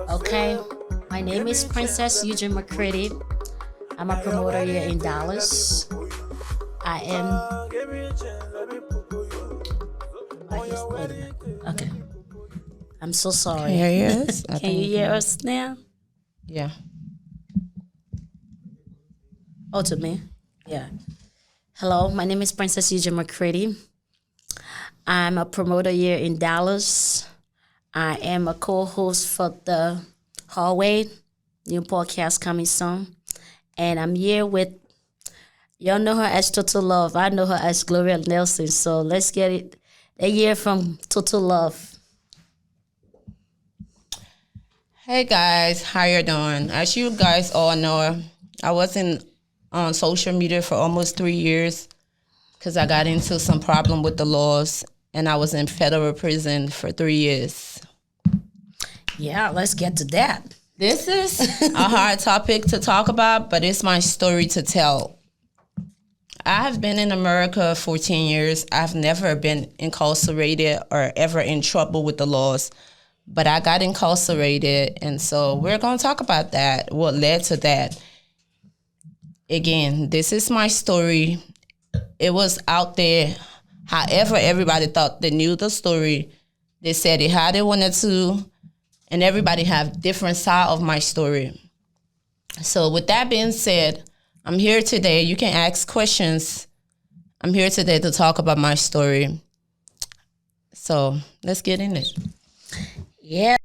Okay, my name is Princess Eugene McCready. I'm a promoter here in Dallas. I am. Okay, I'm so sorry. Can you hear us? Can you hear us now? Yeah. Oh, to me? Yeah. Hello, my name is Princess Eugene McCready. I'm a promoter here in Dallas. I am a co-host for the Hallway, new podcast coming soon. And I'm here with, y'all know her as ToTo Love. I know her as Gloria Nelson. So let's get it a year from ToTo Love. Hey guys, how you doing? As you guys all know, I wasn't on social media for almost 3 years because I got into some problem with the laws, and I was in federal prison for 3 years. Yeah, let's get to that. This is a hard topic to talk about, but it's my story to tell. I have been in America 14 years. I've never been incarcerated or ever in trouble with the laws, but I got incarcerated, and so we're going to talk about that, what led to that. Again, this is my story. It was out there. However, everybody thought they knew the story. They said it how they wanted to, and everybody have different side of my story. So with that being said, I'm here today. You can ask questions. I'm here today to talk about my story. So let's get in it. Yeah.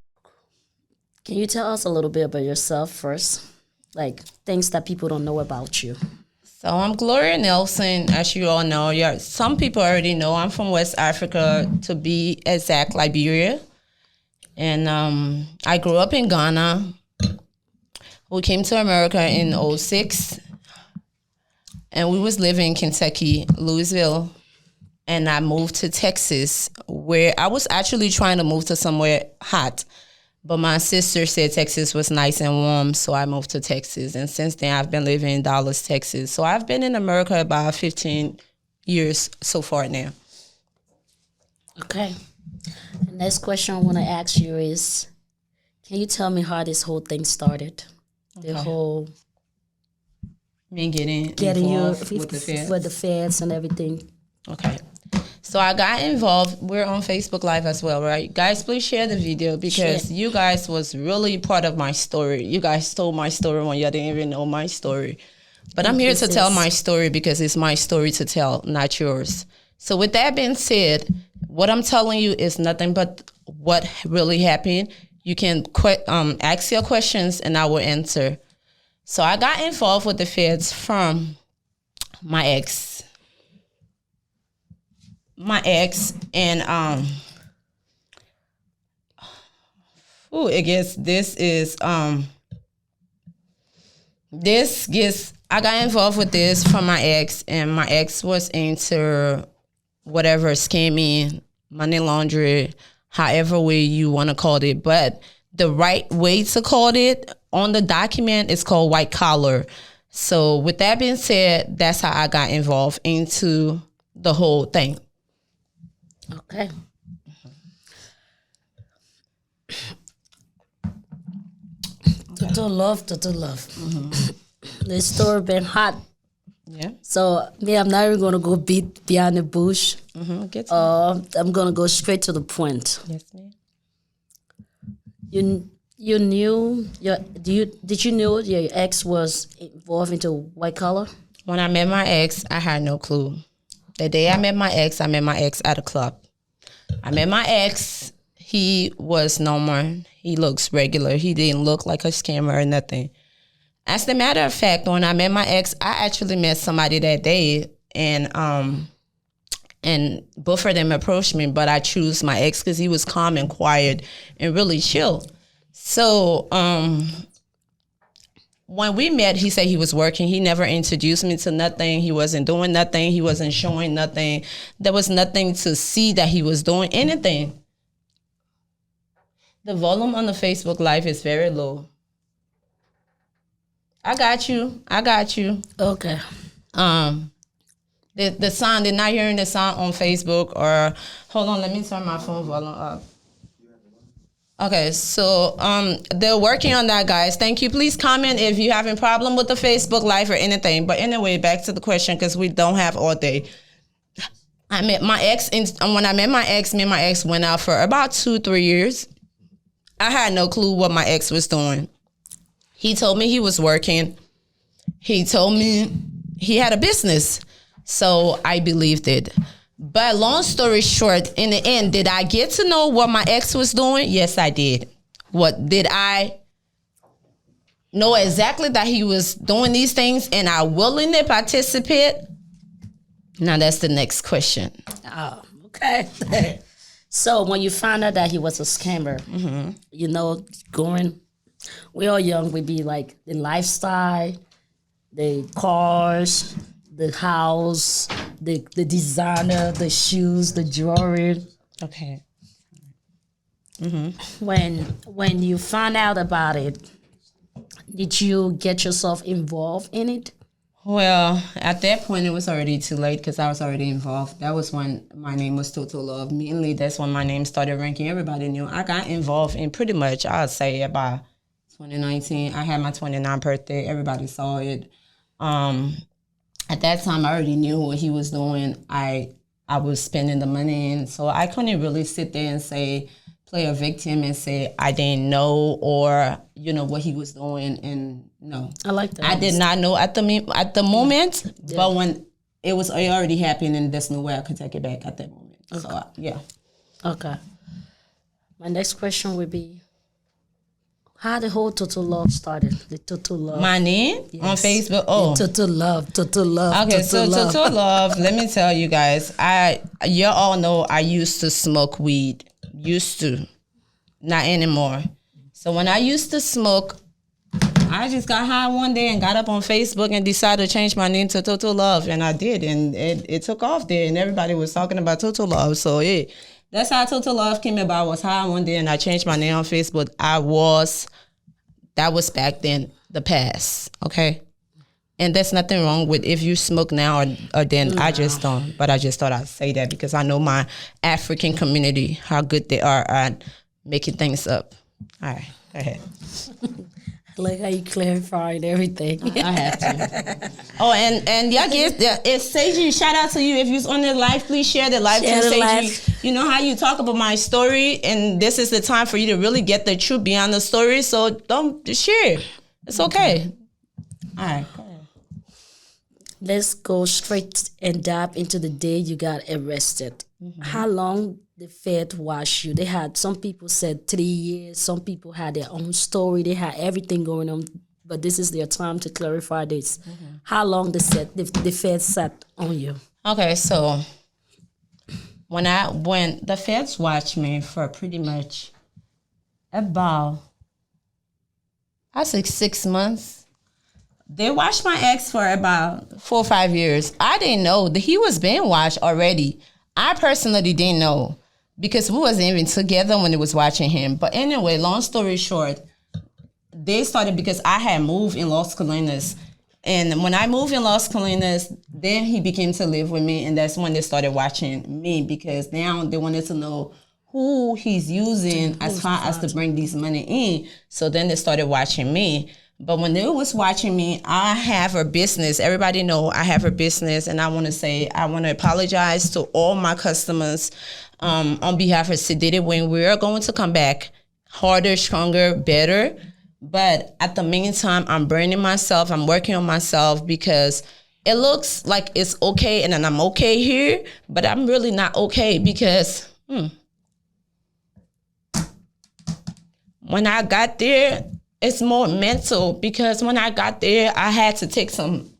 Can you tell us a little bit about yourself first? Like things that people don't know about you. So I'm Gloria Nelson, as you all know. Yeah, some people already know I'm from West Africa, to be exact, Liberia. And I grew up in Ghana. We came to America in '06, and we was living in Kentucky, Louisville. And I moved to Texas, where I was actually trying to move to somewhere hot. But my sister said Texas was nice and warm, so I moved to Texas. And since then, I've been living in Dallas, Texas. So I've been in America about 15 years so far now. Okay. The next question I want to ask you is, can you tell me how this whole thing started? The whole Me getting you involved with the feds. with the feds and everything. Okay. So I got involved. We're on Facebook Live as well, right? Guys, please share the video because you guys was really part of my story. You guys told my story when you didn't even know my story. But I'm here to tell my story because it's my story to tell, not yours. So with that being said, what I'm telling you is nothing but what really happened. You can ask your questions and I will answer. So I got involved with the feds from my ex. And I guess I got involved with this from my ex, and my ex was into whatever scamming, money laundering, however way you want to call it. But the right way to call it on the document is called white collar. So with that being said, that's how I got involved into the whole thing. Okay. ToTo Love. Mm-hmm. The story been hot. Yeah. So I'm not even gonna go beat behind the bush. Mm-hmm. I'm gonna go straight to the point. Yes, ma'am. You knew did you know your ex was involved into white collar? When I met my ex, I had no clue. The day I met my ex at a club. I met my ex. He was normal. He looks regular. He didn't look like a scammer or nothing. As a matter of fact, when I met my ex, I actually met somebody that day, and both of them approached me, but I chose my ex because he was calm and quiet and really chill. So when we met, he said he was working. He never introduced me to nothing. He wasn't doing nothing. He wasn't showing nothing. There was nothing to see that he was doing anything. The volume on the Facebook Live is very low. I got you. Okay. The sound, they're not hearing the sound on Facebook or, hold on, let me turn my phone volume up. Okay, so they're working on that, guys. Thank you. Please comment if you having problem with the Facebook Live or anything. But anyway, back to the question because we don't have all day. I met my ex, when I met my ex, me and my ex went out for about 2-3 years. I had no clue what my ex was doing. He told me he was working. He told me he had a business. So I believed it. But long story short, in the end, did I get to know what my ex was doing? Yes, I did. What did I know exactly that he was doing these things and I willingly participate? Now that's the next question. Oh, okay. So when you found out that he was a scammer, you know, we all young, we be like the lifestyle, the cars, the house, the designer, the shoes, the jewelry. Okay. When you found out about it, did you get yourself involved in it? Well, at that point, it was already too late because I was already involved. That was when my name was ToTo Love. Mainly, that's when my name started ranking. Everybody knew. I got involved in pretty much, I'd say, about 2019. I had my 29th birthday. Everybody saw it. At that time, I already knew what he was doing. I was spending the money, and so I couldn't really sit there and play a victim and say I didn't know or what he was doing. And no, I like that. I did not know at the moment, but when it already happened, and there's no way I could take it back at that moment. Okay. So yeah. Okay. My next question would be, how the whole ToTo Love started? The ToTo Love. My name on Facebook. Oh, ToTo Love. ToTo Love. Okay, ToTo Love. ToTo Love. Let me tell you guys. You all know I used to smoke weed. Used to, not anymore. So when I used to smoke, I just got high one day and got up on Facebook and decided to change my name to ToTo Love, and I did, and it took off there, and everybody was talking about ToTo Love. So yeah. That's how ToTo Love came about. I was high one day and I changed my name on Facebook. That was back then, the past, okay? And there's nothing wrong with if you smoke now or then. No. I just don't. But I just thought I'd say that because I know my African community, how good they are at making things up. All right, go ahead. I like how you clarified everything. I have to. Oh, and yeah, it's Seiji. Shout out to you. If you're on the live, please share the live. Share the live. You know how you talk about my story, and this is the time for you to really get the truth beyond the story. So don't share. It's okay. All right, go ahead. Let's go straight and dive into the day you got arrested. How long the Fed watched you? They had, some people said 3 years. Some people had their own story. They had everything going on. But this is their time to clarify this. How long the Fed sat on you? Okay, so when the Feds watched me for pretty much about, I say 6 months. They watched my ex for about 4 or 5 years. I didn't know that he was being watched already. I personally didn't know because we wasn't even together when they was watching him. But anyway, long story short, they started because I had moved in Las Colinas. And when I moved in Las Colinas, then he began to live with me. And that's when they started watching me because now they wanted to know who he's using as far as to bring these money in. So then they started watching me. But when they was watching me, I have a business. Everybody know I have a business, and I want to apologize to all my customers on behalf of Sedity when we are going to come back harder, stronger, better. But at the meantime, I'm burning myself. I'm working on myself because it looks like it's okay, and then I'm okay here, but I'm really not okay because when I got there, it's more mental because when I got there, I had to take I'm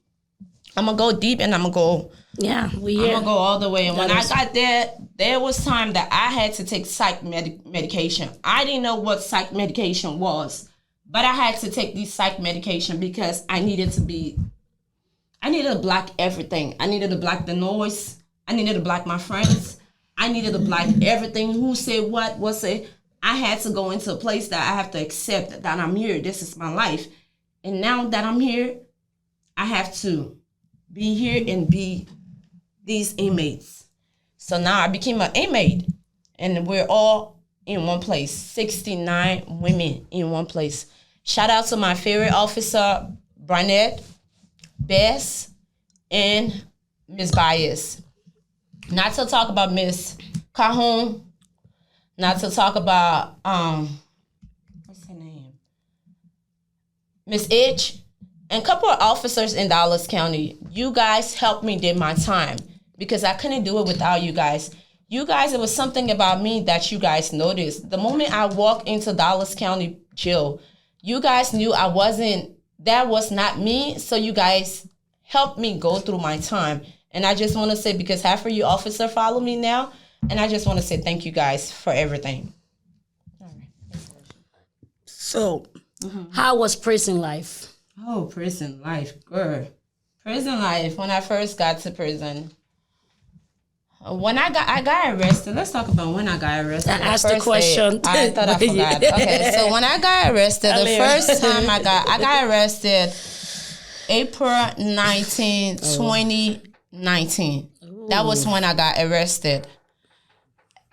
going to go deep and I'm going to go. Yeah, I'm going to go all the way. And when I got there was time that I had to take psych medication. I didn't know what psych medication was, but I had to take these psych medication because I needed to block everything. I needed to block the noise. I needed to block my friends. I needed to block everything. Who said what said. I had to go into a place that I have to accept that I'm here. This is my life. And now that I'm here, I have to be here and be these inmates. So now I became an inmate. And we're all in one place. 69 women in one place. Shout out to my favorite officer, Barnett, Bess, and Miss Bias. Not to talk about Miss Cajon. Not to talk about what's her name? Miss Itch. And a couple of officers in Dallas County. You guys helped me did my time because I couldn't do it without you guys. You guys, it was something about me that you guys noticed. The moment I walked into Dallas County Jail, you guys knew that was not me. So you guys helped me go through my time. And I just want to say, because half of you officers follow me now, and I just want to say thank you guys for everything. All right. So, how was prison life? Oh, prison life, girl. Prison life, when I first got to prison. When I got arrested, let's talk about when I got arrested. I asked the question. I thought I forgot. Okay, so when I got arrested, the first time I got arrested April 19, 2019. That was when I got arrested.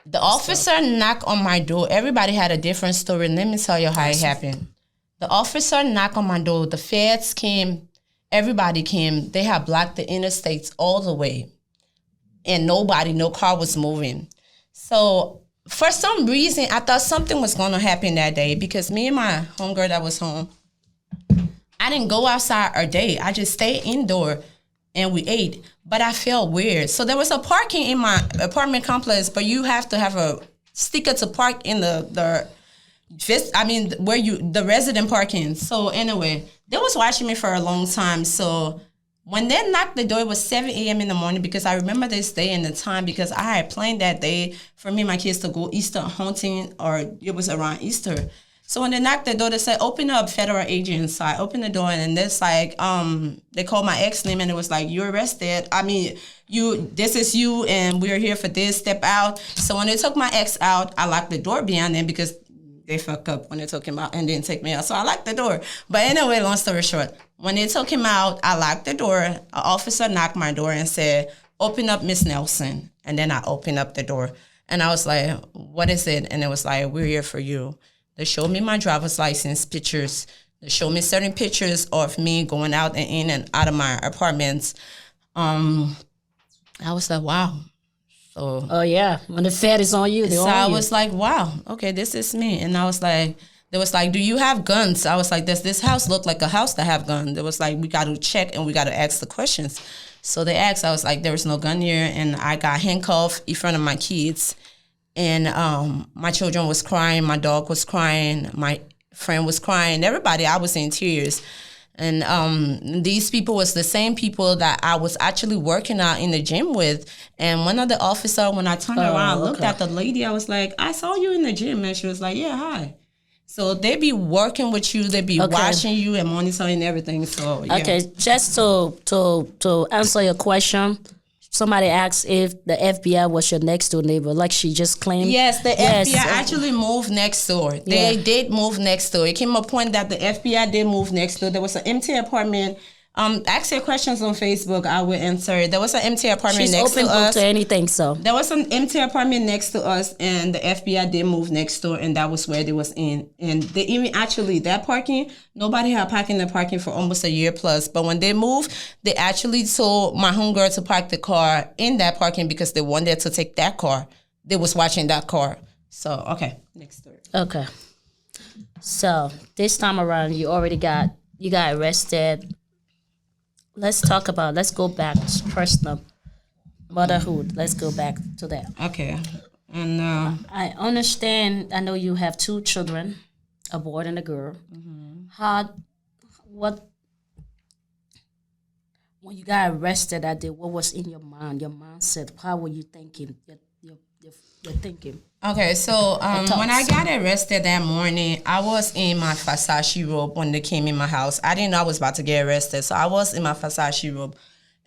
The officer knocked on my door. Everybody had a different story. Let me tell you how it happened. The officer knocked on my door. The feds came. Everybody came. They had blocked the interstates all the way. And no car was moving. So for some reason, I thought something was going to happen that day because me and my homegirl that was home, I didn't go outside our day. I just stayed indoor and we ate. But I felt weird. So there was a parking in my apartment complex, but you have to have a sticker to park in the resident parking. So anyway, they was watching me for a long time. So when they knocked the door, it was 7 a.m. in the morning because I remember this day and the time because I had planned that day for me and my kids to go Easter hunting, or it was around Easter. So when they knocked the door, they said, open up, federal agents. So I opened the door and it's like, they called my ex name and it was like, you're arrested. This is you and we're here for this, step out. So when they took my ex out, I locked the door behind them because they fucked up when they took him out and didn't take me out. So I locked the door. But anyway, long story short, when they took him out, I locked the door. An officer knocked my door and said, open up, Miss Nelson. And then I opened up the door. And I was like, what is it? And it was like, we're here for you. They showed me my driver's license pictures. They showed me certain pictures of me going out and in and out of my apartments. I was like, wow. So, oh, yeah. When the Fed is on you, they're on you. I was like, wow, okay, this is me. And I was like, they was like, do you have guns? I was like, does this house look like a house that have guns? They was like, we got to check and we got to ask the questions. So they asked, I was like, there was no gun here. And I got handcuffed in front of my kids. And my children was crying. My dog was crying. My friend was crying. Everybody, I was in tears. And these people was the same people that I was actually working out in the gym with. And one of the officers, when I turned around, looked at the lady, I was like, I saw you in the gym. And she was like, yeah, hi. So they be working with you. They be watching you and monitoring everything. So, yeah. Okay, just to answer your question, somebody asked if the FBI was your next door neighbor, like she just claimed. Yes, the FBI actually moved next door. They did move next door. It came a point that the FBI did move next door. There was an empty apartment. Ask your questions on Facebook. I will answer. There was an empty apartment next to us. She's open to anything, so. There was an empty apartment next to us, and the FBI did move next door, and that was where they was in. And they even actually, that parking, nobody had parking in the parking for almost a year plus. But when they moved, they actually told my homegirl to park the car in that parking because they wanted to take that car. They was watching that car. So, okay, next story. Okay. So, this time around, you got arrested. Let's go back to personal motherhood. Let's go back to that. Okay. And I understand, I know you have 2 children, a boy and a girl. Mm-hmm. When you got arrested that day, what was in your mind, your mindset? How were you thinking, your thinking? Okay, so when I got arrested that morning, I was in my Versace robe when they came in my house. I didn't know I was about to get arrested, so I was in my Versace robe.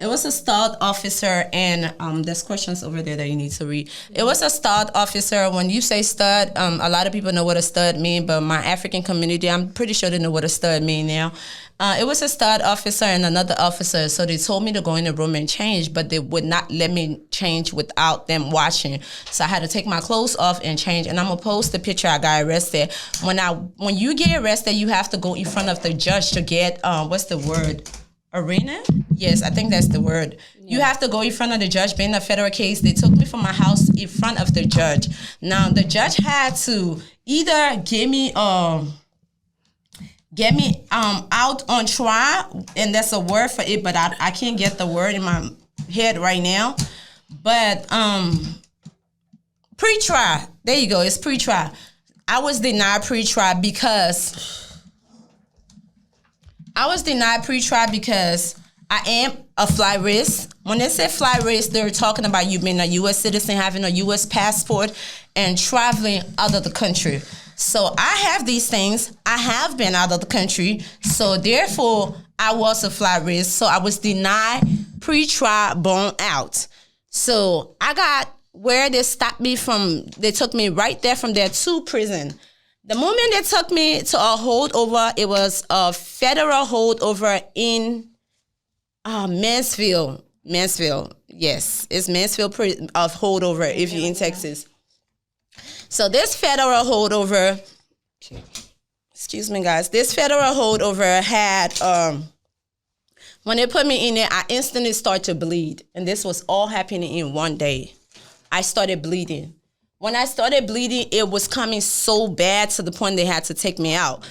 It was a stud officer, and there's questions over there that you need to read. It was a stud officer. When you say stud, a lot of people know what a stud mean, but my African community, I'm pretty sure they know what a stud mean now. It was a stud officer and another officer, so they told me to go in the room and change, but they would not let me change without them watching. So I had to take my clothes off and change, and I'm gonna post the picture I got arrested. When you get arrested, you have to go in front of the judge to get, what's the word? Arena? Yes, I think that's the word. Yeah. You have to go in front of the judge. Being a federal case, they took me from my house in front of the judge. Now, the judge had to either get me out on trial, and that's a word for it, but I can't get the word in my head right now. But pre-trial, there you go, it's pre-trial. I was denied pre-trial because I am a fly risk. When they say fly risk, they're talking about you being a U.S. citizen, having a U.S. passport, and traveling out of the country. So I have these things. I have been out of the country. So therefore, I was a fly risk. So I was denied pre-trial born out. So I got where they stopped me from. They took me right there from there to prison. The moment they took me to a holdover, it was a federal holdover in Mansfield. Yes, it's Mansfield of holdover if you're in Texas. So this federal holdover, excuse me guys, this federal holdover had, when they put me in there, I instantly started to bleed. And this was all happening in one day. I started bleeding. When I started bleeding, it was coming so bad to the point they had to take me out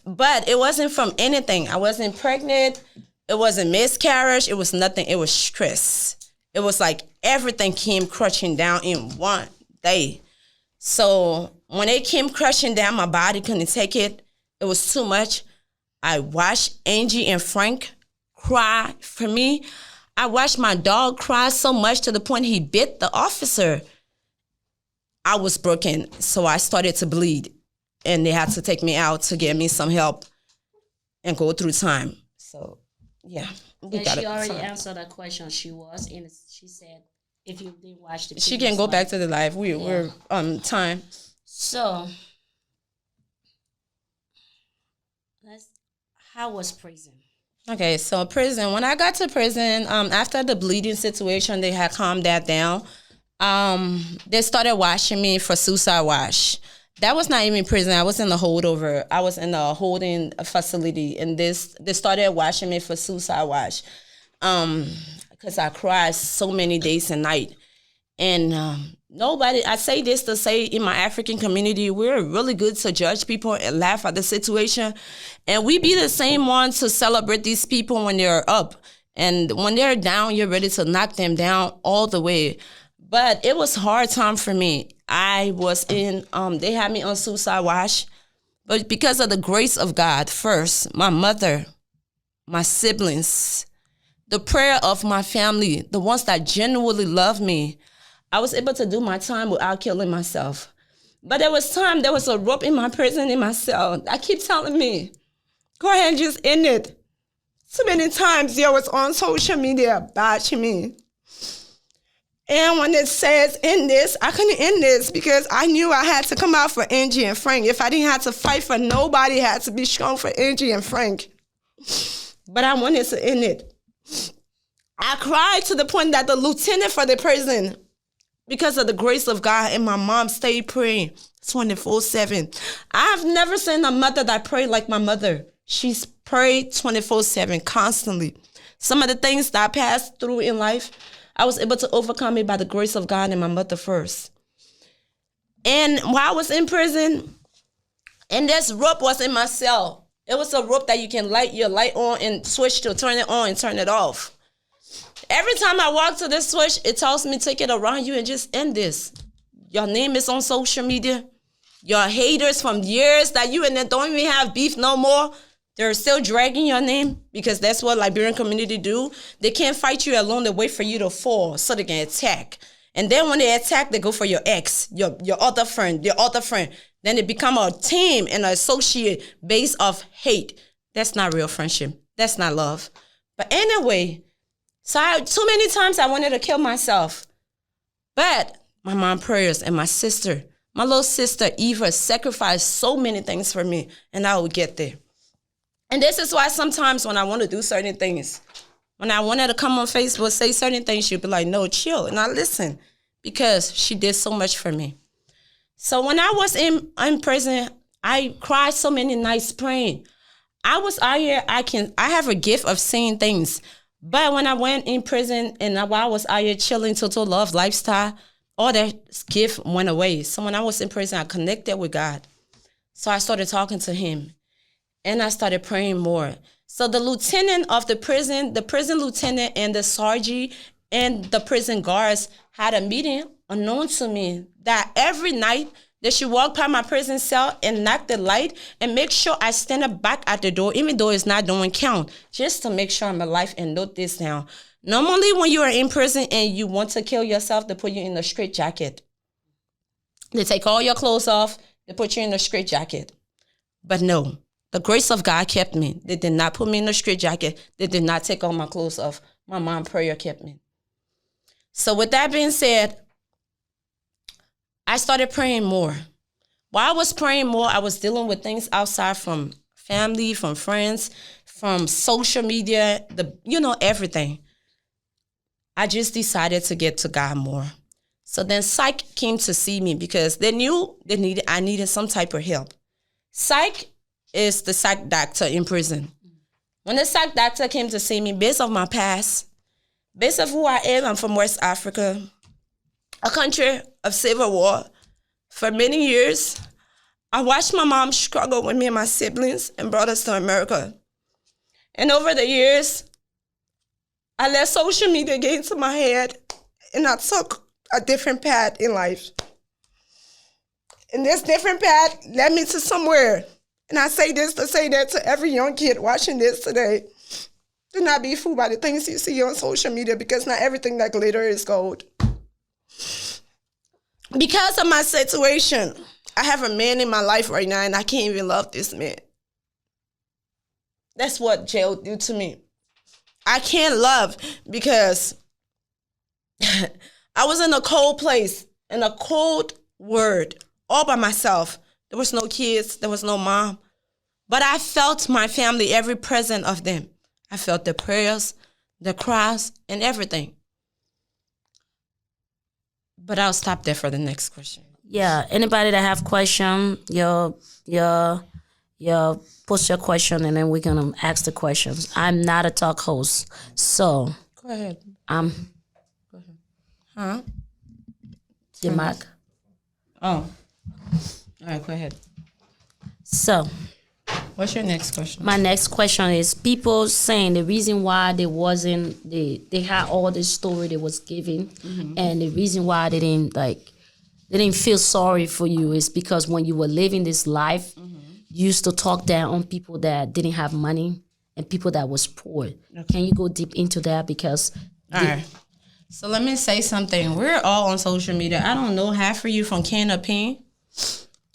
but it wasn't from anything. I wasn't pregnant. It wasn't miscarriage. It was nothing. It was stress. It was like everything came crashing down in one day. So when it came crashing down, my body couldn't take it. It was too much. I watched Angie and Frank cry for me. I watched my dog cry so much to the point he bit the officer. I was broken, so I started to bleed, and they had to take me out to get me some help and go through time. So, yeah. She already answered that question. She said, if you didn't watch the she can go back to the live. We're time. So, how was prison? Okay, so prison. When I got to prison, after the bleeding situation, they had calmed that down. They started washing me for suicide wash. That was not even prison. I was in the holdover. I was in the holding facility, and they started washing me for suicide wash. Because I cried so many days and nights. And I say this to say, in my African community, we're really good to judge people and laugh at the situation. And we be the same ones to celebrate these people when they're up. And when they're down, you're ready to knock them down all the way. But it was a hard time for me. I was they had me on suicide watch. But because of the grace of God, first, my mother, my siblings, the prayer of my family, the ones that genuinely love me, I was able to do my time without killing myself. But there was a rope in my prison, in my cell. I keep telling me, go ahead and just end it. So many times they was on social media bashing me. And when it says end this, I couldn't end this because I knew I had to come out for Angie and Frank. If I didn't have to fight for nobody, it had to be strong for Angie and Frank. But I wanted to end it. I cried to the point that the lieutenant for the prison, because of the grace of God, and my mom stayed praying 24/7. I've never seen a mother that prayed like my mother. She's prayed 24/7, constantly. Some of the things that I passed through in life, I was able to overcome it by the grace of God and my mother first. And while I was in prison, and this rope was in my cell. It was a rope that you can light your light on and switch to turn it on and turn it off. Every time I walk to this switch, it tells me take it around you and just end this. Your name is on social media. Your haters from years that you and them don't even have beef no more, they're still dragging your name because that's what Liberian community do. They can't fight you alone. They wait for you to fall so they can attack. And then when they attack, they go for your ex, your other friend, your other friend. Then they become a team and an associate based off hate. That's not real friendship. That's not love. But anyway, So too many times I wanted to kill myself. But my mom prayers and my sister, my little sister Eva, sacrificed so many things for me, and I would get there. And this is why sometimes when I want to do certain things, when I wanted to come on Facebook, say certain things, she'd be like, no, chill. And I listen because she did so much for me. So when I was in prison, I cried so many nights praying. I was out here, I have a gift of seeing things. But when I went in prison and while I was out here chilling, ToTo Love lifestyle, all that gift went away. So when I was in prison, I connected with God. So I started talking to him and I started praying more. So the lieutenant of the prison lieutenant and the sergeant and the prison guards had a meeting unknown to me that every night they should walk by my prison cell and knock the light and make sure I stand up back at the door, even though it's not doing count, just to make sure I'm alive. And note this now. Normally when you are in prison and you want to kill yourself, they put you in a straitjacket. They take all your clothes off, they put you in a straitjacket. But no, the grace of God kept me. They did not put me in a straitjacket. They did not take all my clothes off. My mom's prayer kept me. So with that being said, I started praying more. While I was praying more, I was dealing with things outside from family, from friends, from social media, everything. I just decided to get to God more. So then psych came to see me because they knew I needed some type of help. Psych is the psych doctor in prison. When the psych doctor came to see me, based on my past, based on who I am, I'm from West Africa, a country of civil war. For many years, I watched my mom struggle with me and my siblings and brought us to America. And over the years, I let social media get into my head and I took a different path in life. And this different path led me to somewhere. And I say this to say that to every young kid watching this today. Do not be fooled by the things you see on social media because not everything that glitters is gold. Because of my situation, I have a man in my life right now and I can't even love this man. That's what jail did to me. I can't love because I was in a cold place, in a cold world, all by myself. There was no kids, there was no mom. But I felt my family, every present of them. I felt the prayers, the cries, and everything. But I'll stop there for the next question. Yeah, anybody that have question, post your question and then we're gonna ask the questions. I'm not a talk host, so Go ahead. Go ahead. Huh? Your mic. Oh. All right, go ahead. So what's your next question? my next question is people saying the reason why they had all this story they was giving, and the reason why they didn't feel sorry for you is because when you were living this life, you used to talk down on people that didn't have money and people that was poor. Okay. Can you go deep into that? Because all right. So let me say something. We're all on social media. I don't know half of you from Can of Pain.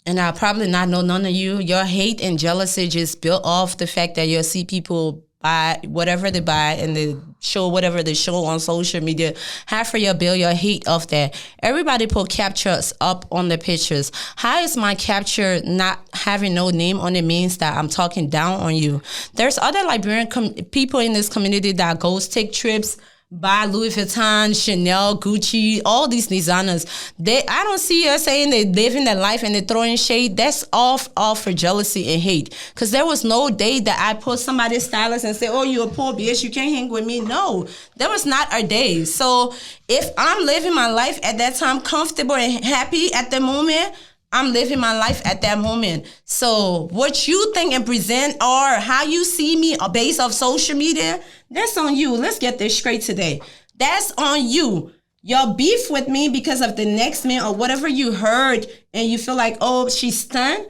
And I'll probably not know none of you. Your hate and jealousy just built off the fact that you'll see people buy whatever they buy and they show whatever they show on social media. Half of your bill, your hate of that. Everybody put captures up on the pictures. How is my capture not having no name on it means that I'm talking down on you? There's other Liberian people in this community that goes take trips, buy Louis Vuitton, Chanel, Gucci, all these designers. I don't see her saying they living their life and they're throwing shade. That's all for jealousy and hate. Because there was no day that I put somebody's stylist and say, oh, you're a poor bitch, you can't hang with me. No, that was not our day. So if I'm living my life at that time comfortable and happy at the moment, I'm living my life at that moment. So what you think and present or how you see me based off social media, that's on you. Let's get this straight today. That's on you. Your beef with me because of the next man or whatever you heard and you feel like, oh, she's stunned,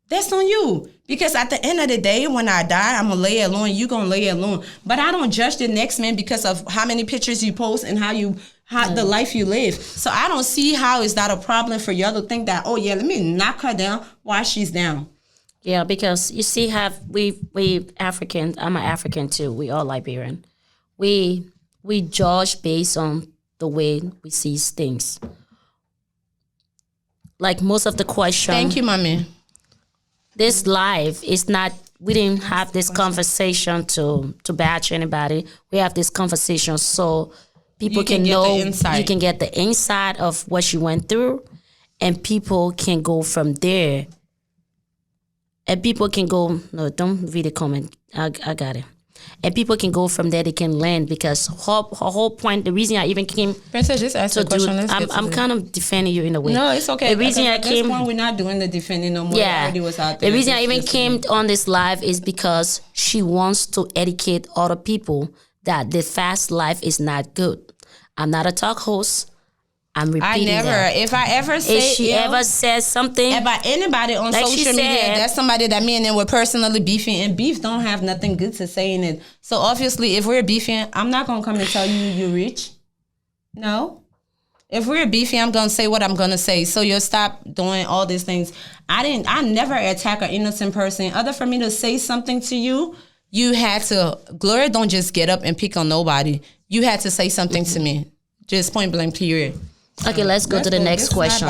that's on you. Because at the end of the day, when I die, I'm going to lay alone. You're going to lay alone. But I don't judge the next man because of how many pictures you post and how the life you live. So I don't see how is that a problem for y'all to think that, oh, yeah, let me knock her down while she's down. Yeah, because you see, we Africans. I'm an African too. We all Liberian. We we judge based on the way we see things. Like most of the question. Thank you, mommy. This life is not. We didn't have this conversation to bash anybody. We have this conversation so people can know. You can get the insight of what she went through, and people can go from there. And people can go. No, don't read the comment. I got it. And people can go from there. They can learn because her whole point. The reason I even came. Princess, just ask the question. I'm kind of defending you in a way. No, it's okay. The reason at this point, we're not doing the defending no more. Yeah. Was out there. The reason I even came on this live is because she wants to educate other people that the fast life is not good. I'm not a talk host. I'm repeating that. If I ever say, if she ever says something about anybody on like social media, that's somebody that me and them were personally beefing, and beef don't have nothing good to say in it. So obviously, if we're beefing, I'm not gonna come and tell you you're rich. No. If we're beefing, I'm gonna say what I'm gonna say. So you'll stop doing all these things. I never attack an innocent person. Other for me to say something to you, you had to. Gloria don't just get up and pick on nobody. You had to say something to me. Just point blank period. Okay, let's go to the next question.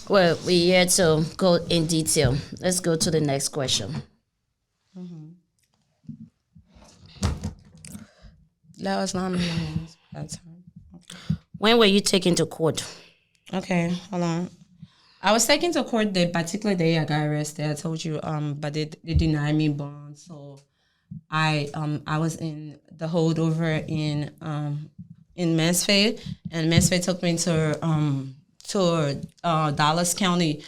Well, we're here to go in detail. Let's go to the next question. That was not me. That time. When were you taken to court? Okay, hold on. I was taken to court the particular day I got arrested. I told you, but they denied me bond. So I was in the holdover in Mansfield, and Mansfield took me to Dallas County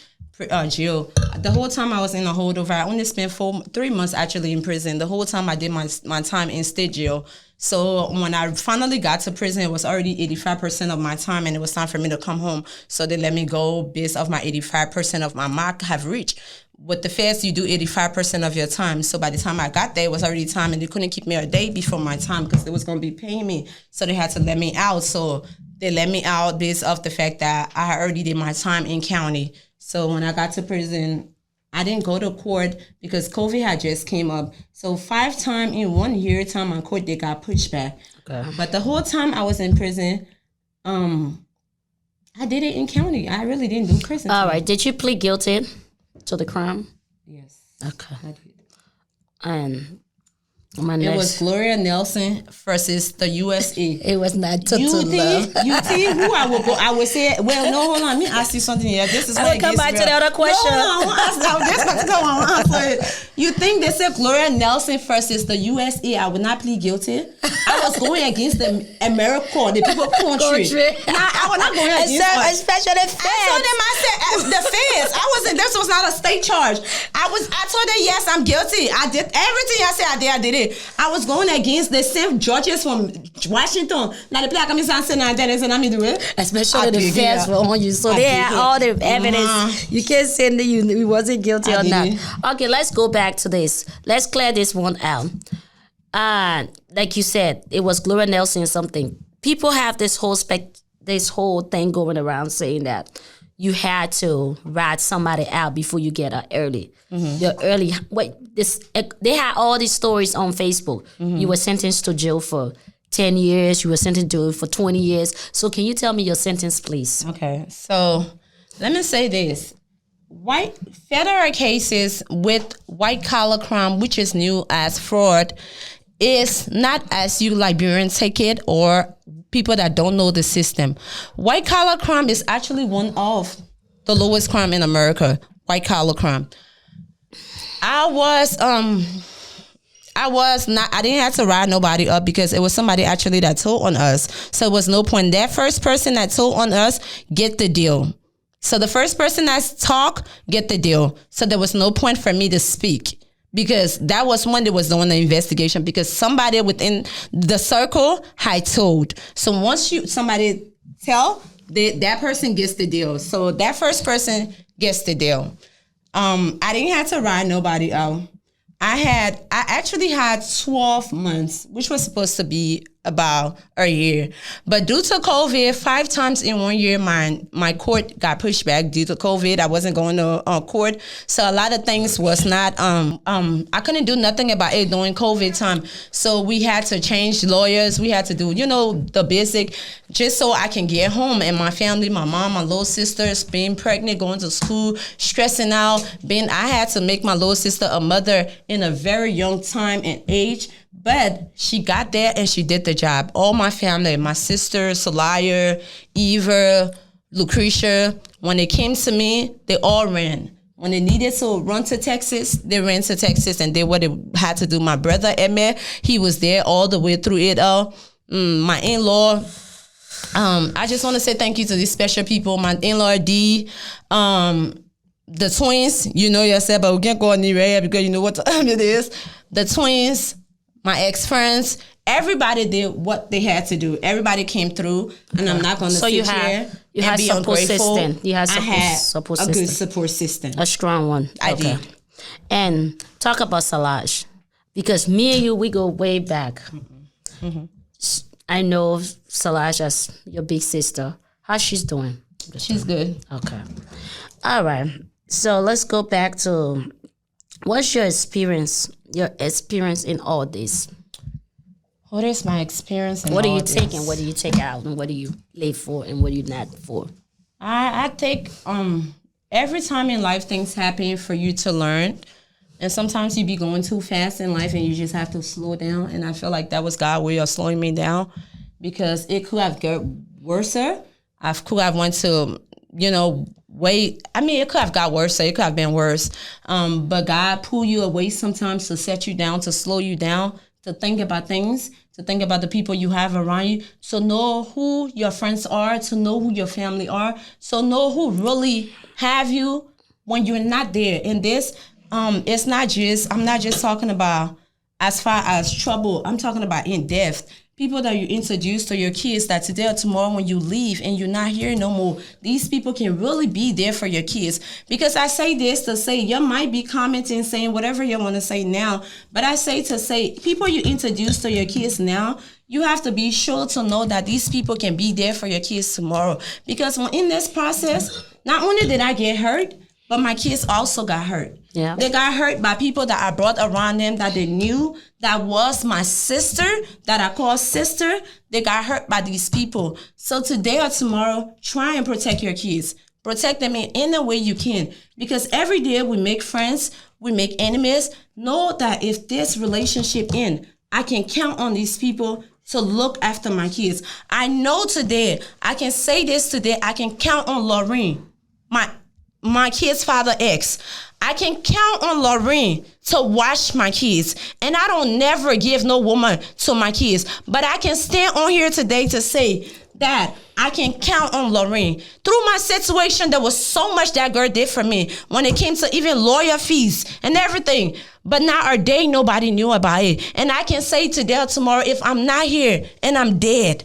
jail. The whole time I was in the holdover, I only spent 3 months actually in prison. The whole time I did my time in state jail. So when I finally got to prison, it was already 85% of my time, and it was time for me to come home. So they let me go based off my 85% of my mark have reached. With the feds, you do 85% of your time. So by the time I got there, it was already time, and they couldn't keep me a day before my time because they was going to be paying me. So they had to let me out. So they let me out based off the fact that I already did my time in county. So when I got to prison, I didn't go to court because COVID had just came up. So 5 times in 1 year time on court, they got pushed back. Okay. But the whole time I was in prison, I did it in county. I really didn't do prison. All right. Did you plead guilty to the crime? Yes. Okay. I did. And it was Gloria Nelson versus the USA. It was not ToTo Love. You see who I would go? I would say, well, no, hold on. Let me ask you something here. This is I will come back to the other question. No, this particular one. I want to answer. You think they said Gloria Nelson versus the USA? I would not plead guilty. I was going against the America, the people country. Nah, I was not going against especially the feds. I told them, I said, the feds. I wasn't. This was not a state charge. I told them, yes, I'm guilty. I did everything I said I did it. I was going against the same judges from Washington. Now the plaque I'm saying that and I'm do it. Especially the feds were on you, so they had all the evidence. You can't say that you wasn't guilty or not. Okay, let's go back to this. Let's clear this one out. Like you said, it was Gloria Nelson or something. People have this whole thing going around saying that you had to rat somebody out before you get out early. They had all these stories on Facebook. You were sentenced to jail for 10 years. You were sentenced to jail for 20 years. So can you tell me your sentence, please? Okay. So let me say this. Federal cases with white collar crime, which is new as fraud, is not as you Liberians take it or people that don't know the system. White collar crime is actually one of the lowest crime in America. White collar crime. I didn't have to ride nobody up because it was somebody actually that told on us. So it was no point. That first person that told on us, get the deal. So the first person that talked, get the deal. So there was no point for me to speak. Because that was when they was doing the investigation. Because somebody within the circle had told. So once somebody tell, that person gets the deal. So that first person gets the deal. I didn't have to ride nobody out. I actually had 12 months, which was supposed to be about a year. But due to COVID, 5 times in 1 year, my court got pushed back due to COVID. I wasn't going to court. So a lot of things was not, I couldn't do nothing about it during COVID time. So we had to change lawyers. We had to do, the basic, just so I can get home. And my family, my mom, my little sisters, being pregnant, going to school, stressing out, I had to make my little sister a mother in a very young time and age. But she got there and she did the job. All my family, my sister, Salaya, Eva, Lucretia, when it came to me, they all ran. When they needed to run to Texas, they ran to Texas and did what they had to do. My brother, Emmett, he was there all the way through it all. My in-law, I just want to say thank you to these special people. My in-law, D, the twins, yourself, but we can't go on the radio because you know what time it is. The twins, my ex-friends, everybody did what they had to do. Everybody came through, and I'm not going to sit here and be ungrateful. You had a support good system. support system. A strong one. I did. And talk about Salaj, because me and you, we go way back. Mm-hmm. I know Salaj as your big sister. How's she's doing? She's good. Okay. All right. So let's go back to, what's your experience in all this? What is my experience in what all are you this? taking? What do you take out? And what do you live for? And what are you not for? I take, every time in life things happen for you to learn. And sometimes you be going too fast in life and you just have to slow down. And I feel like that was God's way of slowing me down, because it could have got worse. I could have went to, it could have got worse. It could have been worse. But God pull you away sometimes to set you down, to slow you down, to think about things, to think about the people you have around you, to know who your friends are, to know who your family are, so know who really have you when you're not there. And this, I'm not just talking about as far as trouble. I'm talking about in depth. People that you introduce to your kids that today or tomorrow when you leave and you're not here no more, these people can really be there for your kids. Because I say this to say, you might be commenting, saying whatever you want to say now, but I say to say, people you introduce to your kids now, you have to be sure to know that these people can be there for your kids tomorrow. Because when in this process, not only did I get hurt, but my kids also got hurt. Yeah. They got hurt by people that I brought around them that they knew that was my sister, that I call sister. They got hurt by these people. So today or tomorrow, try and protect your kids. Protect them in any way you can. Because every day we make friends, we make enemies. Know that if this relationship ends, I can count on these people to look after my kids. I know today, I can say this today, I can count on Lorraine, my kid's father ex. I can count on Lorraine to watch my kids. And I don't never give no woman to my kids. But I can stand on here today to say that I can count on Lorraine. Through my situation, there was so much that girl did for me when it came to even lawyer fees and everything. But not a day nobody knew about it. And I can say today or tomorrow, if I'm not here and I'm dead,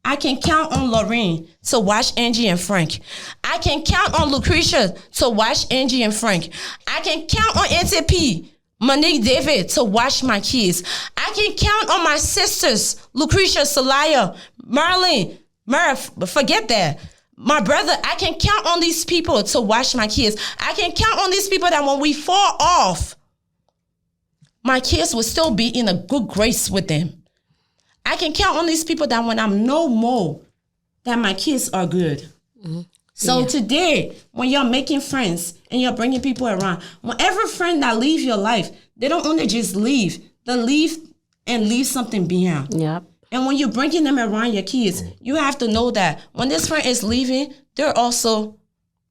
I can count on Lorraine to watch Angie and Frank. I can count on Lucretia to watch Angie and Frank. I can count on Auntie P, Monique David to watch my kids. I can count on my sisters, Lucretia, Salaya, Marlene, Murph, forget that. My brother, I can count on these people to watch my kids. I can count on these people that when we fall off, my kids will still be in a good grace with them. I can count on these people that when I'm no more, that my kids are good. Mm-hmm. So today, when you're making friends and you're bringing people around, whenever friend that leave your life, they don't only just leave. They leave and leave something behind. Yep. And when you're bringing them around your kids, you have to know that when this friend is leaving, they're also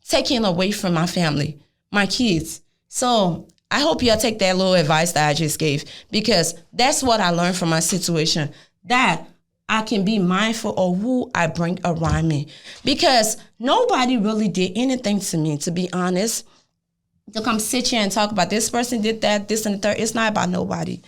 taking away from my family, my kids. So I hope y'all take that little advice that I just gave, because that's what I learned from my situation. That I can be mindful of who I bring around me. Because nobody really did anything to me, to be honest. To come sit here and talk about this person did that, this and the third. It's not about nobody.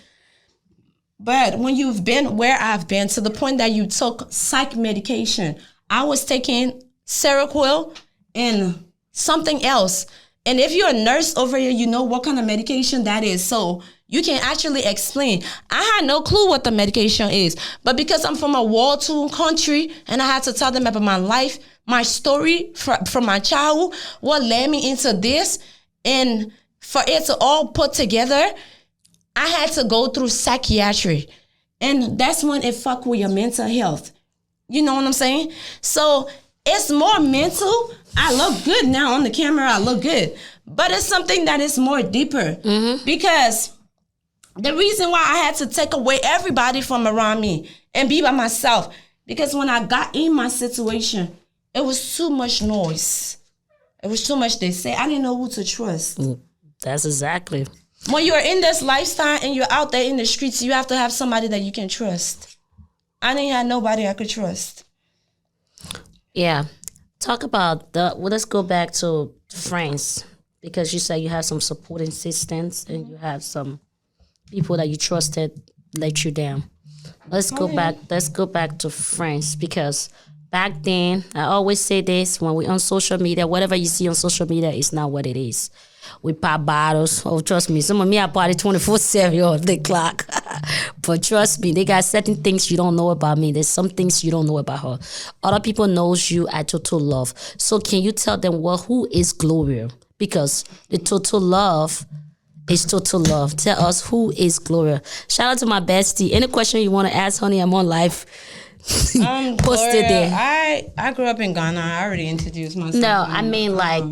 But when you've been where I've been, to the point that you took psych medication, I was taking Seroquel and something else. And if you're a nurse over here, you know what kind of medication that is. So you can actually explain. I had no clue what the medication is, but because I'm from a war-torn country and I had to tell them about my life, my story from my childhood, what led me into this, and for it to all put together, I had to go through psychiatry. And that's when it fuck with your mental health. You know what I'm saying? So it's more mental. I look good now on the camera. I look good. But it's something that is more deeper. Because the reason why I had to take away everybody from around me and be by myself, because when I got in my situation, it was too much noise. It was too much they say. I didn't know who to trust. That's exactly. When you're in this lifestyle and you're out there in the streets, you have to have somebody that you can trust. I didn't have nobody I could trust. Yeah. Talk about let's go back to friends, because you said you have some supporting systems and you have some people that you trusted let you down. Let's go back to friends, because back then, I always say this, when we're on social media, whatever you see on social media is not what it is. We pop bottles. Oh, trust me, some of me I party 24/7 on the clock. But trust me, they got certain things you don't know about me. There's some things you don't know about her. Other people knows you at ToTo Love. So can you tell them, well, who is Gloria? Because the ToTo Love is ToTo Love. Tell us, who is Gloria? Shout out to my bestie. Any question you want to ask, honey, I'm on live. Posted Gloria, there. I grew up in Ghana. I already introduced myself. No, I mean, like,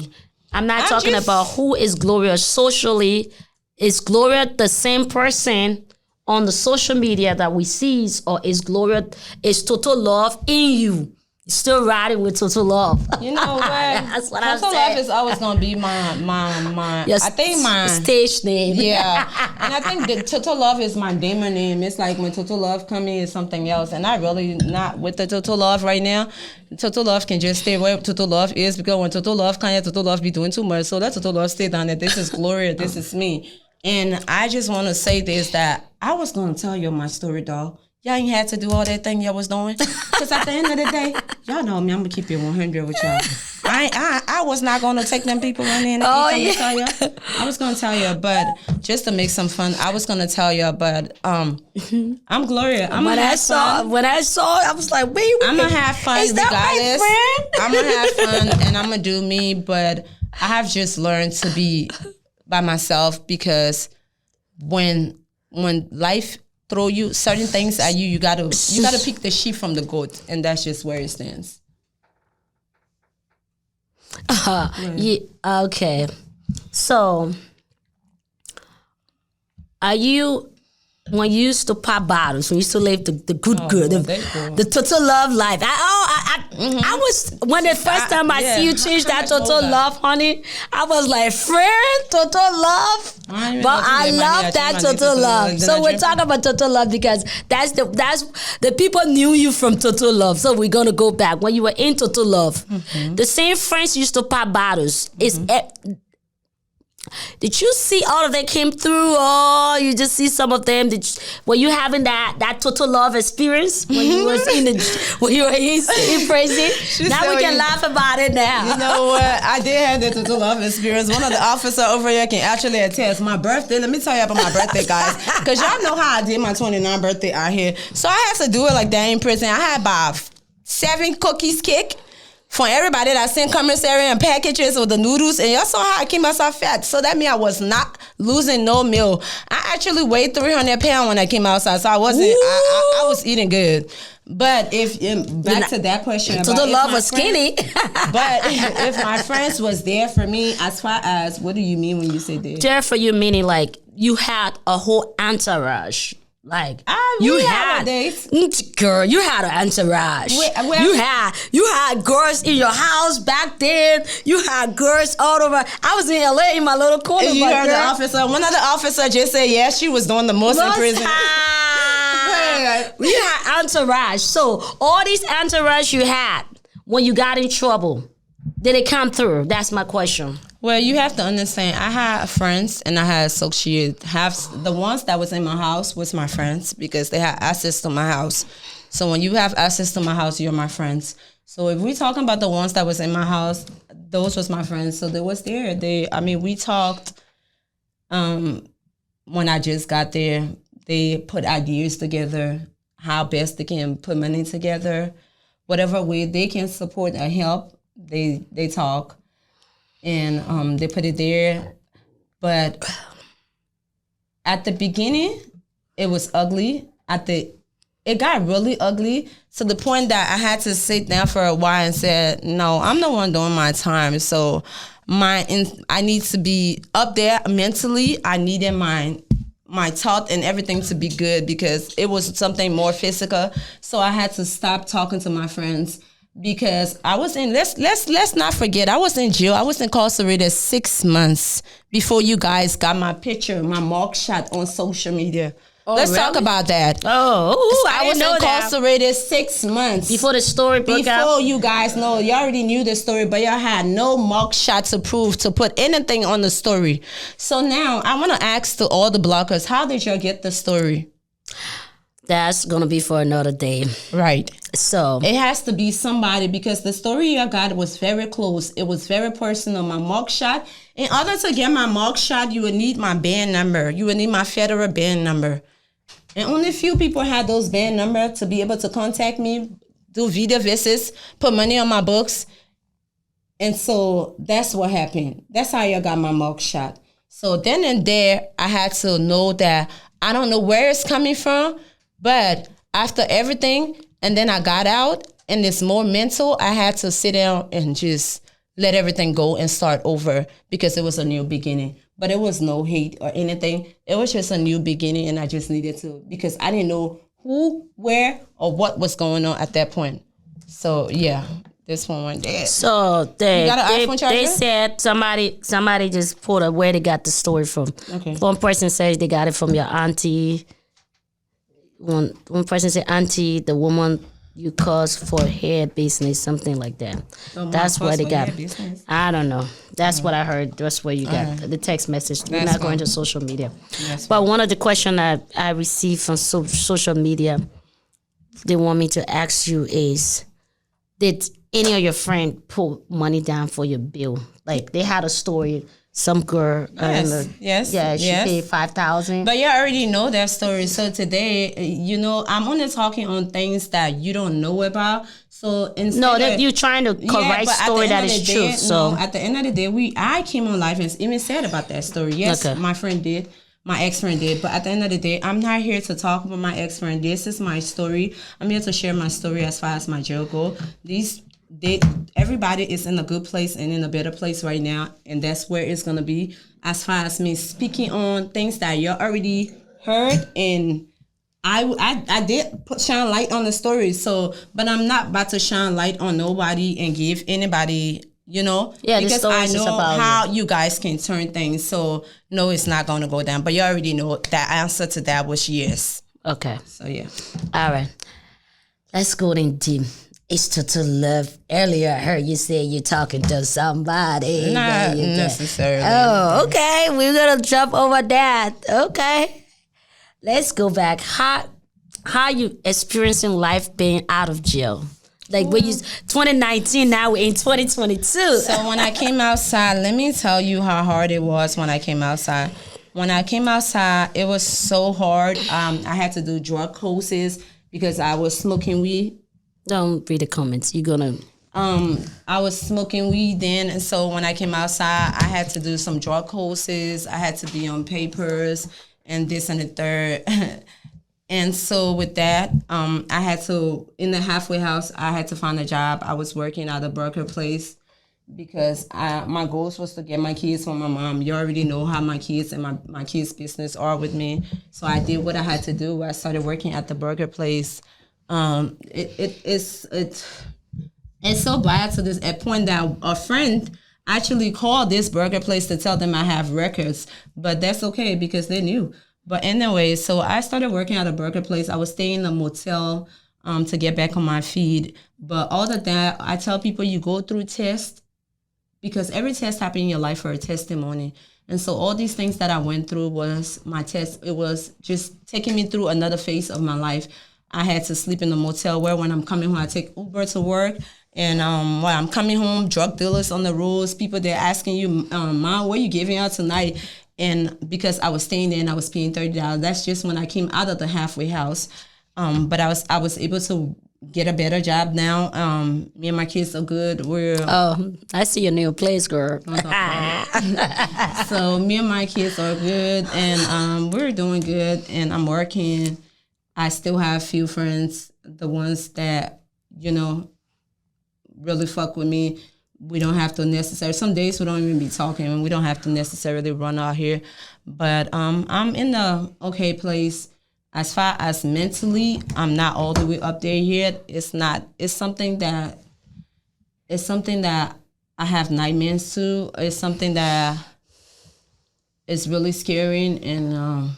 I'm not talking about who is Gloria socially. Is Gloria the same person on the social media that we see, or is ToTo Love in you? Still riding with ToTo Love. You know what? That's what I'm saying. ToTo Love is always gonna be my Yes, I think my stage name. Yeah. And I think that ToTo Love is my demon name. It's like when ToTo Love come in, it's something else. And I really not with the ToTo Love right now. ToTo Love can just stay where ToTo Love is, because when ToTo Love come here, ToTo Love be doing too much. So let ToTo Love stay down there. This is Gloria, this is me. And I just wanna say this, that I was gonna tell you my story, dog. Y'all ain't had to do all that thing y'all was doing. Because at the end of the day, y'all know me, I'm going to keep it 100 with y'all. I was not going to take them people running in. Tell you. I was going to tell you, but just to make some fun, I was going to tell you, but I'm Gloria. When I saw, I was like, wait. I'm going to have fun is regardless. That my friend? I'm going to have fun and I'm going to do me, but I have just learned to be by myself, because when life throw you certain things at you, you gotta pick the sheep from the goat, and that's just where it stands. Yeah, okay. So, are you, when you used to pop bottles, when you used to live the good, the ToTo Love life? I was, when the first time I see you change that ToTo Love, honey, I was like, friend, ToTo Love. But I love that ToTo Love. So we're talking about ToTo Love because that's the people knew you from ToTo Love. So we're gonna go back when you were in ToTo Love. The same friends used to pop bottles. Did you see all of them came through? Oh, you just see some of them. Were you having that ToTo Love experience when you was when you were in prison? Now we can laugh about it now. You know what? I did have the ToTo Love experience. One of the officers over here can actually attest. My birthday. Let me tell you about my birthday, guys, because y'all know how I did my 29th birthday out here. So I had to do it like that in prison. I had about 7 cookies cake for everybody that sent commissary and packages with the noodles, and y'all saw how I keep myself fat. So that means I was not losing no meal. I actually weighed 300 pounds when I came outside, so I wasn't. I was eating good. But if back to that question, so the love was skinny. But if my friends was there for me, as far as, what do you mean when you say there? There for you meaning like you had a whole entourage. Like you had girl, you had an entourage. You had girls in your house back then. You had girls all over. I was in LA in my little corner. You heard the officer. One of the officers just said, yeah, she was doing the most in prison. You had entourage. So all these entourage you had when you got in trouble, did it come through? That's my question. Well, you have to understand, I had friends and I had associates. The ones that was in my house was my friends because they had access to my house. So when you have access to my house, you're my friends. So if we talking about the ones that was in my house, those was my friends. So they was there. We talked when I just got there, they put ideas together, how best they can put money together, whatever way they can support or help. They talk, and they put it there. But at the beginning, it was ugly. It got really ugly to the point that I had to sit down for a while and said, no, I'm the one doing my time. So I need to be up there mentally. I needed my thought and everything to be good because it was something more physical. So I had to stop talking to my friends because I was in, let's not forget, I was in jail. I was incarcerated 6 months before you guys got my picture, my mugshot on social media. Oh, Let's really? talk about that. I was didn't know that. incarcerated 6 months. Before the story broke out? Before you guys know, you already knew the story, but y'all had no mugshot to prove, to put anything on the story. So now, I want to ask to all the bloggers, how did y'all get the story? That's going to be for another day. Right. So it has to be somebody because the story you got was very close. It was very personal. My mugshot. In order to get my mugshot, you would need my band number. You would need my federal band number. And only a few people had those band number to be able to contact me, do video visits, put money on my books. And so that's what happened. That's how you got my mugshot. So then and there, I had to know that I don't know where it's coming from, but after everything, and then I got out, and it's more mental, I had to sit down and just let everything go and start over because it was a new beginning. But it was no hate or anything. It was just a new beginning, and I just needed to, because I didn't know who, where, or what was going on at that point. So, yeah, this one went there. So they charger? said somebody just pulled up where they got the story from. Okay. One person says they got it from your auntie. One person said auntie, the woman you caused for hair business, something like that. That's where they got it. I don't know. That's what I heard. That's where you got the text message. We're not going to social media. But one of the questions that I received from social media, they want me to ask you is, did any of your friends put money down for your bill? Like they had a story. Some girl, yes, she paid $5,000. But you already know that story. So today, I'm only talking on things that you don't know about. So instead, you're trying to correct story that is true. So at the end of the day, I came on live and even said about that story. Yes, my friend did. My ex-friend did. But at the end of the day, I'm not here to talk about my ex-friend. This is my story. I'm here to share my story as far as my jail go. Everybody is in a good place and in a better place right now, and that's where it's gonna be. As far as me speaking on things that you already heard, and I did shine light on the story. So, but I'm not about to shine light on nobody and give anybody, because I know how you guys can turn things. So, no, it's not gonna go down. But you already know that answer to that was yes. Okay. So yeah. All right. Let's go in deep. It's ToTo Love. Earlier, I heard you say you're talking to somebody. Not necessarily. Oh, okay. We're going to jump over that. Okay. Let's go back. How you experiencing life being out of jail? Like when you 2019, now we're in 2022. So when I came outside, let me tell you how hard it was when I came outside. When I came outside, it was so hard. I had to do drug courses because I was smoking weed. Don't read the comments. You're gonna. I was smoking weed then, and so when I came outside, I had to do some drug courses. I had to be on papers and this and the third. And so with that, I had to, in the halfway house, I had to find a job. I was working at a burger place because my goals was to get my kids from my mom. You already know how my kids and my kids' business are with me. So I did what I had to do. I started working at the burger place. It's so bad to this point that a friend actually called this burger place to tell them I have records, but that's okay because they knew. But anyway, so I started working at a burger place. I was staying in a motel to get back on my feet. But all of that, I tell people you go through tests because every test happened in your life for a testimony. And so all these things that I went through was my test. It was just taking me through another phase of my life. I had to sleep in the motel where when I'm coming home, I take Uber to work. And when I'm coming home, drug dealers on the roads, people, they're asking you, Mom, what are you giving out tonight? And because I was staying there and I was paying $30, that's just when I came out of the halfway house. But I was able to get a better job now. Me and my kids are good. I see your new place, girl. So me and my kids are good, and we're doing good. And I'm working. I still have few friends, the ones that really fuck with me. We don't have to necessarily. Some days we don't even be talking, and we don't have to necessarily run out here. But I'm in the okay place. As far as mentally, I'm not all the way up there yet. It's not. It's something that I have nightmares to. It's something that is really scary, and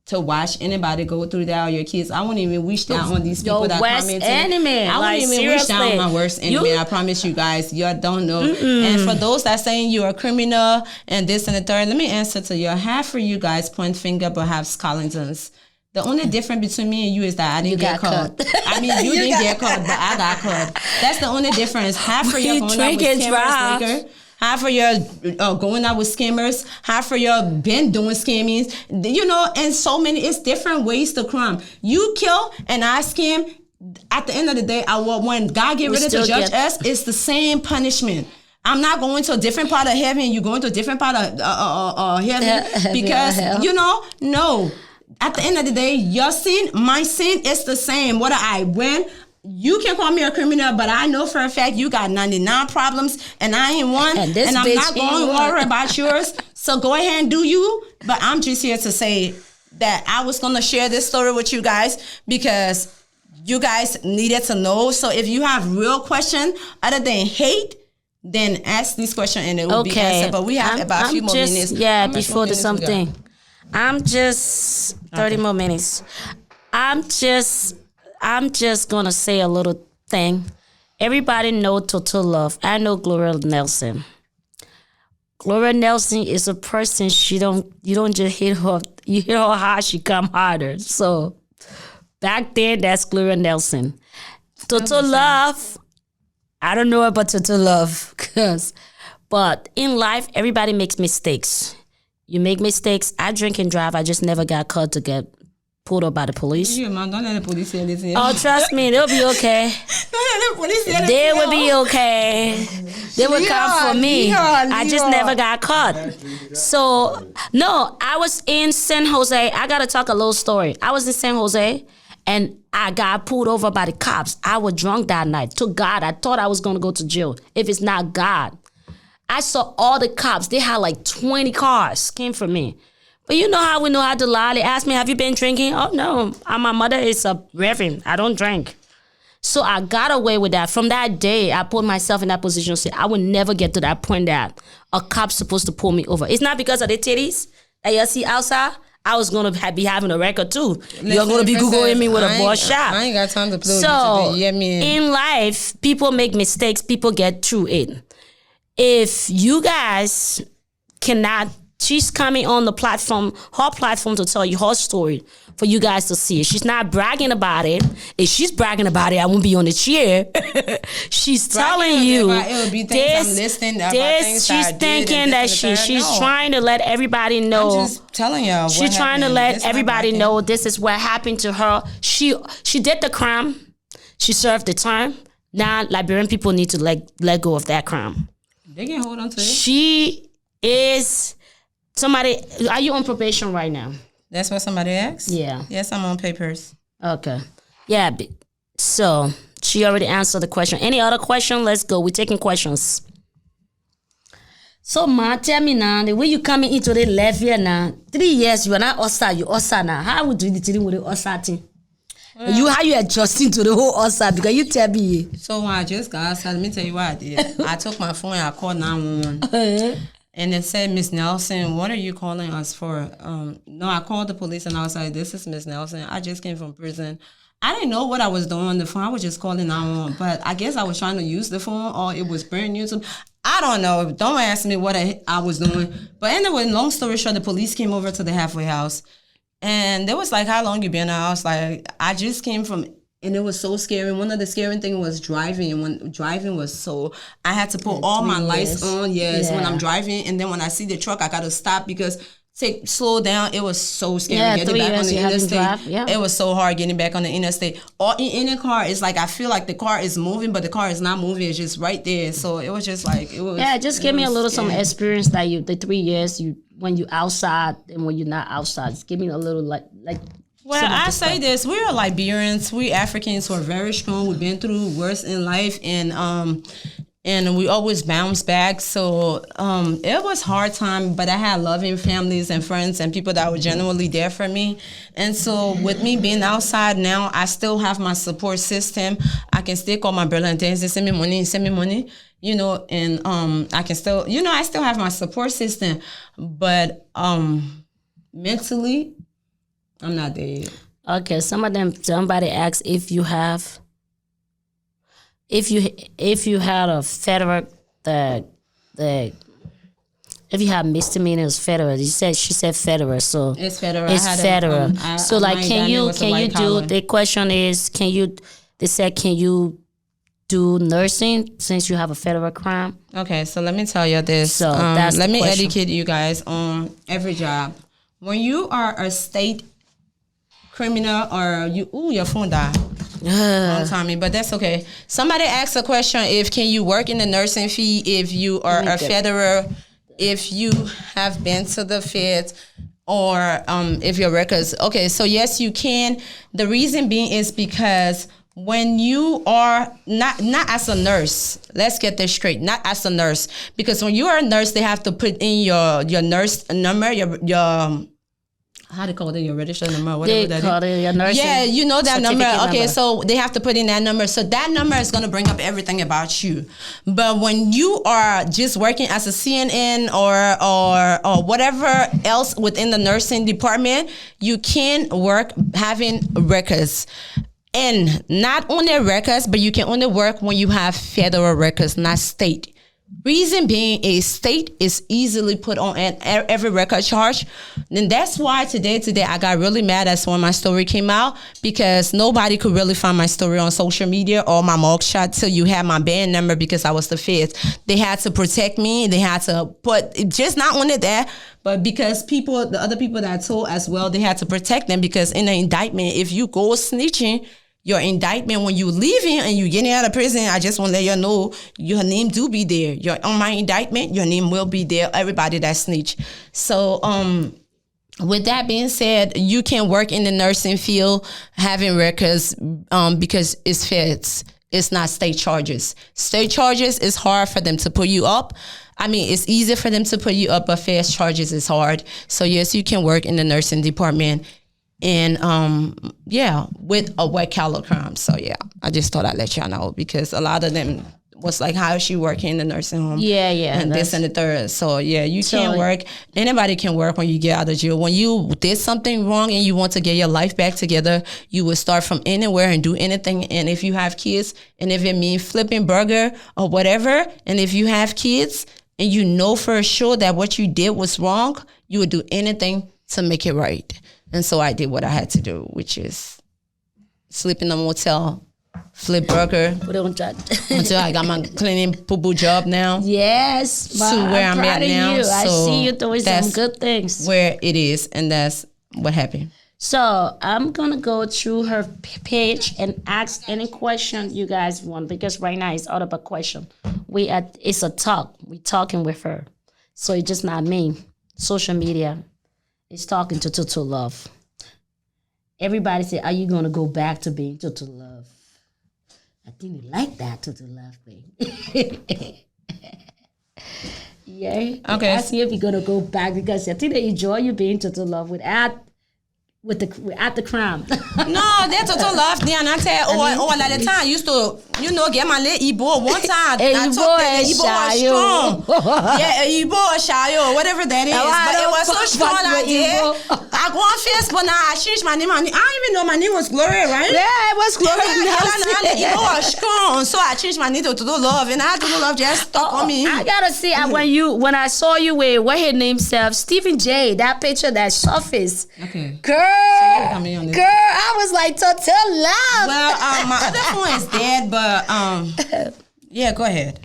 to watch anybody go through that or your kids, I won't even wish that on these people that comment. Enemy. I won't even wish that on my worst enemy. I promise you guys, y'all don't know. And for those that saying you're a criminal and this and the third, let me answer to you. Half of you guys point finger but have skeletons. The only difference between me and you is that I didn't get caught. I mean, you didn't get caught, but I got caught. That's the only difference. Half of you going out with scammers liquor. Half of you going out with scammers. Half of you been doing scammings. And so many. It's different ways to crime. You kill and I scam. At the end of the day, when God get ready to judge us, it's the same punishment. I'm not going to a different part of heaven. You going to a different part of heaven because no. At the end of the day, your sin, my sin, is the same. Whether I win, you can call me a criminal, but I know for a fact you got 99 problems and I ain't one. And I'm not going to worry about yours. So go ahead and do you. But I'm just here to say that I was going to share this story with you guys because you guys needed to know. So if you have real questions other than hate, then ask this question and it will be answered. But we have about a few more minutes. Yeah, before the something. I'm just 30 more minutes. I'm just gonna say a little thing. Everybody know ToTo Love. I know Gloria Nelson. Gloria Nelson is a person. You don't just hit her. You hit her hard, she come harder. So back then, that's Gloria Nelson. ToTo Love. I don't know about ToTo Love, but in life, everybody makes mistakes. You make mistakes. I drink and drive. I just never got caught to get pulled up by the police. Don't let the police say this. Oh, trust me, they'll be okay. Don't let the police say this. They will be okay. They will come for me. I just never got caught. So, no, I was in San Jose. I got to talk a little story. I was in San Jose, and I got pulled over by the cops. I was drunk that night. To God, I thought I was going to go to jail. If it's not God. I saw all the cops. They had like 20 cars came for me. But you know how we know how to lie. They asked me, have you been drinking? Oh, no. My mother is a reverend. I don't drink. So I got away with that. From that day, I put myself in that position. Say, I would never get to that point that a cop's supposed to pull me over. It's not because of the titties that you see outside. I was going to be having a record too. You're going to be Googling me with a ball shot. I ain't got time to play so, with you. In life, people make mistakes. People get through it. If you guys cannot, she's coming on the platform, her platform to tell you her story for you guys to see it. She's not bragging about it. If she's bragging about it, I won't be on the chair. She's telling you this. She's thinking that she's trying to let everybody know. I'm just telling y'all. She's trying to let everybody know this is what happened to her. She did the crime. She served the time. Now Liberian people need to let go of that crime. They can hold on to it. She is somebody. Are you on probation right now? That's what somebody asked? Yeah. Yes, I'm on papers. Okay. Yeah. So she already answered the question. Any other question? Let's go. We're taking questions. So, Ma, tell me now, the way you coming into the left here now, 3 years, you are not Osa, you Osa now. How would you do with the Osa thing? How you adjusting to the whole Osa? Because you tell me. So when I just got outside, let me tell you what I did. I took my phone and I called 911. And it said, Miss Nelson, what are you calling us for? No, I called the police and I was like, this is Miss Nelson. I just came from prison. I didn't know what I was doing on the phone. I was just calling 911. But I guess I was trying to use the phone or it was brand new to me. I don't know. Don't ask me what I was doing. But anyway, long story short, the police came over to the halfway house. And they was like, how long you been out? I was like, I just came from, and it was so scary. One of the scary things was driving. And when driving was so, I had to put all my lights on, when I'm driving. And then when I see the truck, I got to stop because slow down. It was so scary Yeah, getting 3 back on years the you haven't interstate. drive, yeah. It was so hard getting back on the interstate. Or in a car, it's like I feel like the car is moving, but the car is not moving. It's just right there. So it was just like it was. Yeah, just give me a little some experience that the 3 years when you outside and when you're not outside. Just give me a little like. Well, I say this: we are Liberians. We Africans who are very strong. We've been through worse in life, and we always bounce back. So it was hard time, but I had loving families and friends and people that were genuinely there for me. And so with me being outside now, I still have my support system. I can still call my brother and say, send me money, you know, and I can still, you know, I still have my support system. But mentally, I'm not there yet. Okay, somebody asked if you had a federal if you have misdemeanors federal. She said federal, so it's federal. It's federal. So like, can you do? The The question is, can you do nursing since you have a federal crime? Okay, so let me tell you this. So that's let the me question. educate you guys on every job. When you are a state criminal or your phone died. Don't tell me, but that's okay. Somebody asked a question: if can you work in the nursing fee if you are a federal, if you have been to the feds, or if your records. Okay, so yes, you can. The reason being is because when you are not as a nurse, let's get this straight, not as a nurse, because when you are a nurse, they have to put in your nurse number, your how do you call it, your registered number, whatever They call it your nursing. Yeah, you know that number. certificate Okay, number. so they have to put in that number. So that number is going to bring up everything about you. But when you are just working as a CNN or whatever else within the nursing department, you can work having records. And not only records, but you can only work when you have federal records, not state. Reason being, a state is easily put on every record charge. And that's why today I got really mad as when my story came out, because nobody could really find my story on social media or my mugshot till you had my band number, because I was the feds. They had to protect me. They had to put, just not only that, but because the other people that I told as well, they had to protect them, because in the indictment, if you go snitching, your indictment, when you leaving and you getting out of prison, I just want to let you know your name do be there. On my indictment, your name will be there. Everybody that snitch. So with that being said, you can work in the nursing field having records because it's feds. It's not state charges. State charges is hard for them to put you up. I mean, it's easy for them to put you up, but feds charges is hard. So yes, you can work in the nursing department. And with a white collar crime. So yeah, I just thought I'd let y'all know, because a lot of them was like, how is she working in the nursing home? Yeah. And this and the third. So yeah, you can work. Anybody can work when you get out of jail. When you did something wrong and you want to get your life back together, you will start from anywhere and do anything. And if you have kids, and if it means flipping burger or whatever, and if you have kids and you know for sure that what you did was wrong, you would do anything to make it right. And so I did what I had to do, which is sleep in a motel, flip burger, until I got my cleaning poo-poo job now. Yes, to where I'm at now. So I see you doing some that's good things. Where it is, and that's what happened. So I'm gonna go through her page and ask any question you guys want, because right now it's all about question. It's a talk. We talking with her, so it's just not me. Social media. Is talking to ToTo Love. Everybody say, are you going to go back to being ToTo Love? I think they like that ToTo Love thing. Yeah. Okay. Ask me if you're going to go back, because I think they enjoy you being ToTo Love without the crime. No, that's ToTo Love. Then I tell all at the time used to, get my little Igbo one time. I told that Igbo was strong. Yeah, Igbo or Shayo, whatever that is. But it was so strong out there. I go on Facebook now. I changed my name. I don't even know my name was Gloria, right? Yeah, it was Gloria. Igbo was strong, so I changed my name to ToTo Love, and I ToTo Love just stuck on me. I gotta see when I saw you with what her name self, Stephen J. That picture that surfaced. Okay. Girl, I was like, ToTo Love. Well, my other phone is dead, but Yeah, go ahead.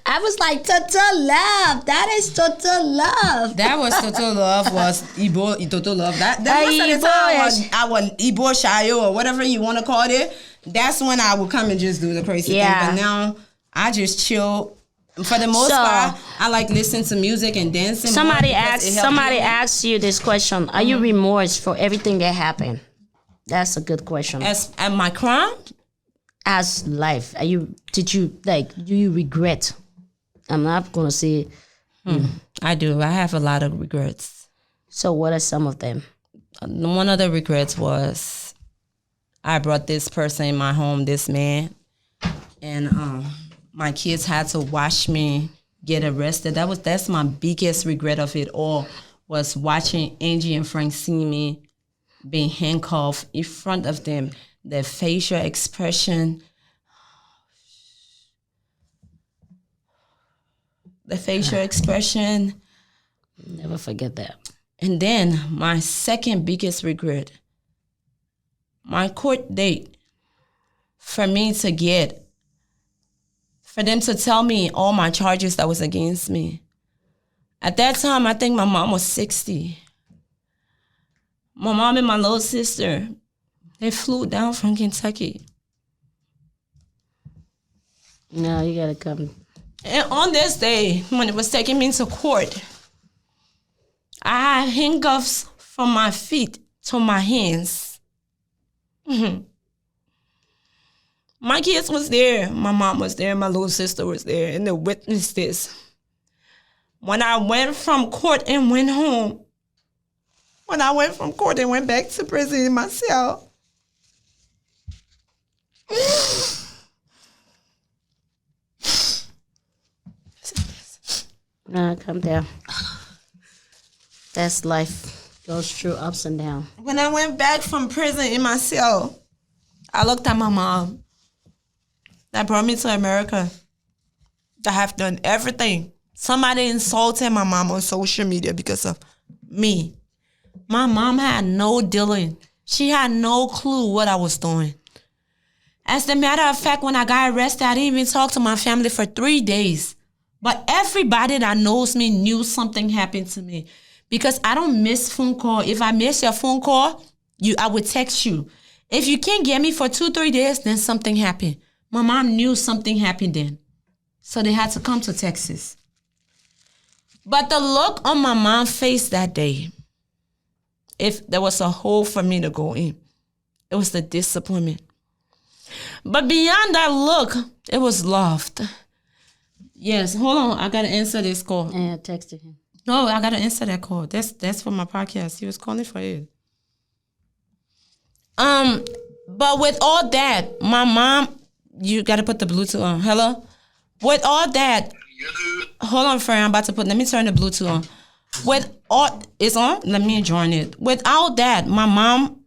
I was like, ToTo Love. That is ToTo Love. That was ToTo Love, was ToTo Love. That most of the time was our Igbo Shayo or whatever you want to call it. That's when I would come and just do the crazy thing. But now I just chill. For the most part, I like listening to music and dancing. Somebody asked you this question. Are you remorse for everything that happened? That's a good question. As my crime? As life, do you regret? I'm not gonna say. I do. I have a lot of regrets. So what are some of them? One of the regrets was I brought this person in my home, this man, and my kids had to watch me get arrested. That's my biggest regret of it all, was watching Angie and Frank see me being handcuffed in front of them. Their facial expression. Never forget that. And then my second biggest regret, my court date, for them to tell me all my charges that was against me. At that time, I think my mom was 60. My mom and my little sister, they flew down from Kentucky. No, you gotta come. And on this day, when it was taking me to court, I had handcuffs from my feet to my hands. My kids was there. My mom was there. My little sister was there. And they witnessed this. When I went from court and went home, when I went from court and went back to prison in my cell, Nah, come down. That's life. Goes through ups and downs. when I went back from prison in my cell, I looked at my mom that brought me to America, that have done everything. Somebody insulted my mom on social media because of me. My mom had no dealing. She had no clue what I was doing. As a matter of fact, when I got arrested, I didn't even talk to my family for 3 days. But everybody that knows me knew something happened to me, because I don't miss phone call. If I miss your phone call, I would text you. If you can't get me for 2-3 days, then something happened. My mom knew something happened then. So they had to come to Texas. But the look on my mom's face that day, if there was a hole for me to go in, it was the disappointment. But beyond that look, it was love. Yes, hold on. I got to answer this call. Yeah, I texted him. No, I got to answer that call. That's for my podcast. He was calling for it. But with all that, my mom, you got to put the Bluetooth on. Hello? With all that, hold on, friend. Let me turn the Bluetooth on. It's on? Let me join it. Without that, my mom,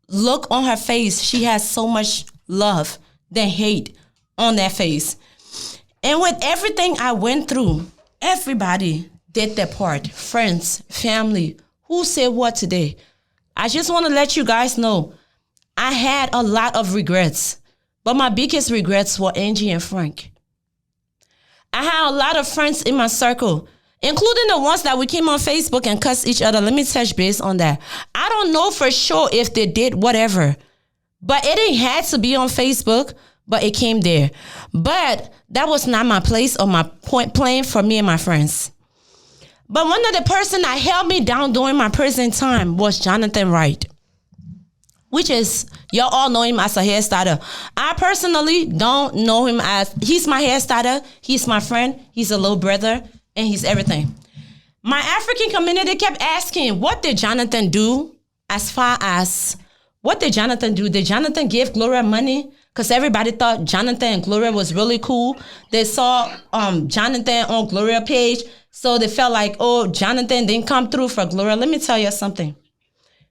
look on her face. She has so much love than hate on that face. And with everything I went through, everybody did their part. Friends, family, who said what today? I just want to let you guys know, I had a lot of regrets, but my biggest regrets were Angie and Frank. I had a lot of friends in my circle, including the ones that we came on Facebook and cussed each other. Let me touch base on that. I don't know for sure if they did whatever, but it didn't have to be on Facebook, but it came there. But that was not my place or my point playing for me and my friends. But one of the person that held me down during my prison time was Jonathan Wright, which is, y'all all know him as a hairstyler. I personally don't know him as, he's my hairstyler, he's my friend, he's a little brother, and he's everything. My African community kept asking, what did Jonathan do? As far as, what did Jonathan do? Did Jonathan give Gloria money? Because everybody thought Jonathan and Gloria was really cool. They saw Jonathan on Gloria page, so they felt like, oh, Jonathan didn't come through for Gloria. Let me tell you something.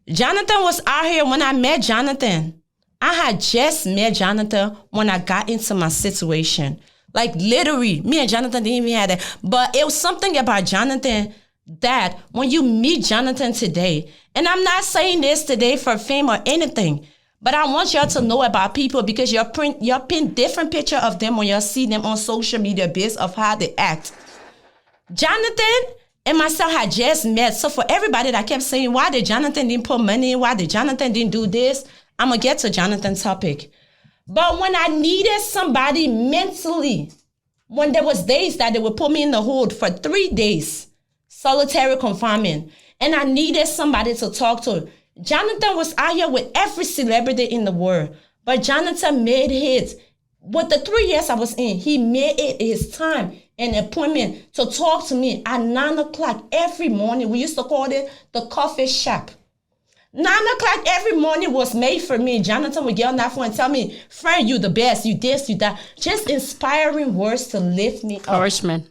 Jonathan was out here when I met Jonathan. I had just met Jonathan when I got into my situation. Like literally, me and Jonathan didn't even have that. But it was something about Jonathan that when you meet Jonathan today, and I'm not saying this today for fame or anything, But I want y'all to know about people because y'all print different picture of them when y'all see them on social media based of how they act. Jonathan and myself had just met. So for everybody that kept saying, why did Jonathan didn't put money in? Why did Jonathan didn't do this? I'm going to get to Jonathan's topic. But when I needed somebody mentally, when there was days that they would put me in the hold for 3 days, solitary confinement, and I needed somebody to talk to, Jonathan was out here with every celebrity in the world. But Jonathan made his, with the 3 years I was in, he made it his time, an appointment to talk to me at 9 o'clock every morning. We used to call it the coffee shop. 9 o'clock every morning was made for me. Jonathan would get on that phone and tell me, friend, you the best, you this, you that. Just inspiring words to lift me up. Encouragement.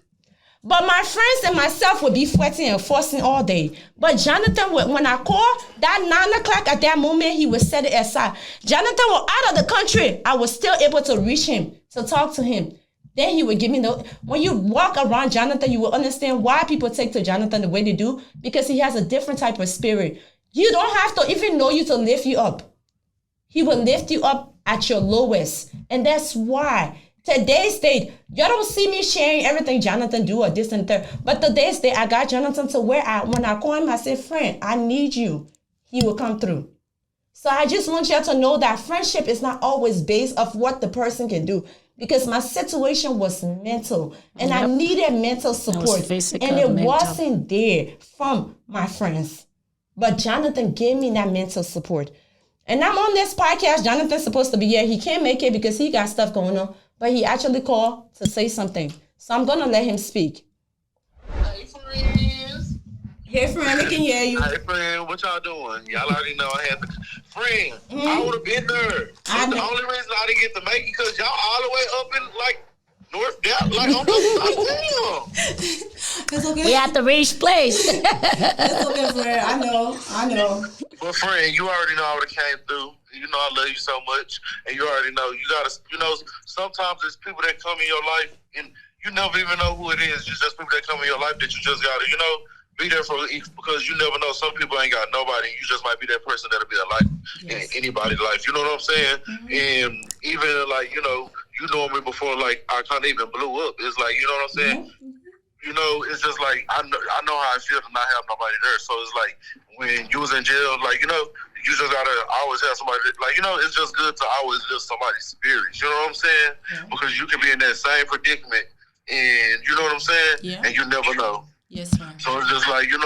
But my friends and myself would be sweating and fussing all day. But Jonathan, when I called, that 9 o'clock at that moment, he would set it aside. Jonathan was out of the country. I was still able to reach him, to talk to him. Then he would give me when you walk around Jonathan, you will understand why people take to Jonathan the way they do, because he has a different type of spirit. You don't have to even know you to lift you up. He will lift you up at your lowest. And that's why today's date, y'all don't see me sharing everything Jonathan do or this and that. But today's date, I got Jonathan to where when I call him, I say, friend, I need you. He will come through. So I just want y'all to know that friendship is not always based off what the person can do. Because my situation was mental. And I needed mental support. And it wasn't there from my friends. But Jonathan gave me that mental support. And I'm on this podcast. Jonathan's supposed to be here. He can't make it because he got stuff going on. But he actually called to say something. So I'm going to let him speak. Hey, friends. Hey, friend, we can hear you. Hey, friend, what y'all doing? Y'all already know I had the... Friend, I would have been there. The only reason I didn't get to make it because y'all all the way up in, like, North Dallas, like, on the side. It's okay. We have to reach place. It's okay, friend. I know. But, friend, you already know I would have came through. You know I love you so much. And you already know. You got to, sometimes it's people that come in your life and you never even know who it is. It's just people that come in your life that you just got to, be there for, because you never know. Some people ain't got nobody. You just might be that person that'll be a life in anybody's life. You know what I'm saying? Mm-hmm. And even like, you know me before, like I kind of even blew up. It's like, you know what I'm saying? Mm-hmm. It's just like, I know how I feel to not have nobody there. So it's like when you was in jail, like, you just gotta always have somebody that, like, it's just good to always lift somebody's spirits. You know what I'm saying? Yeah. Because you can be in that same predicament and you know what I'm saying? Yeah. And you never know. Yes, ma'am. So it's just like, in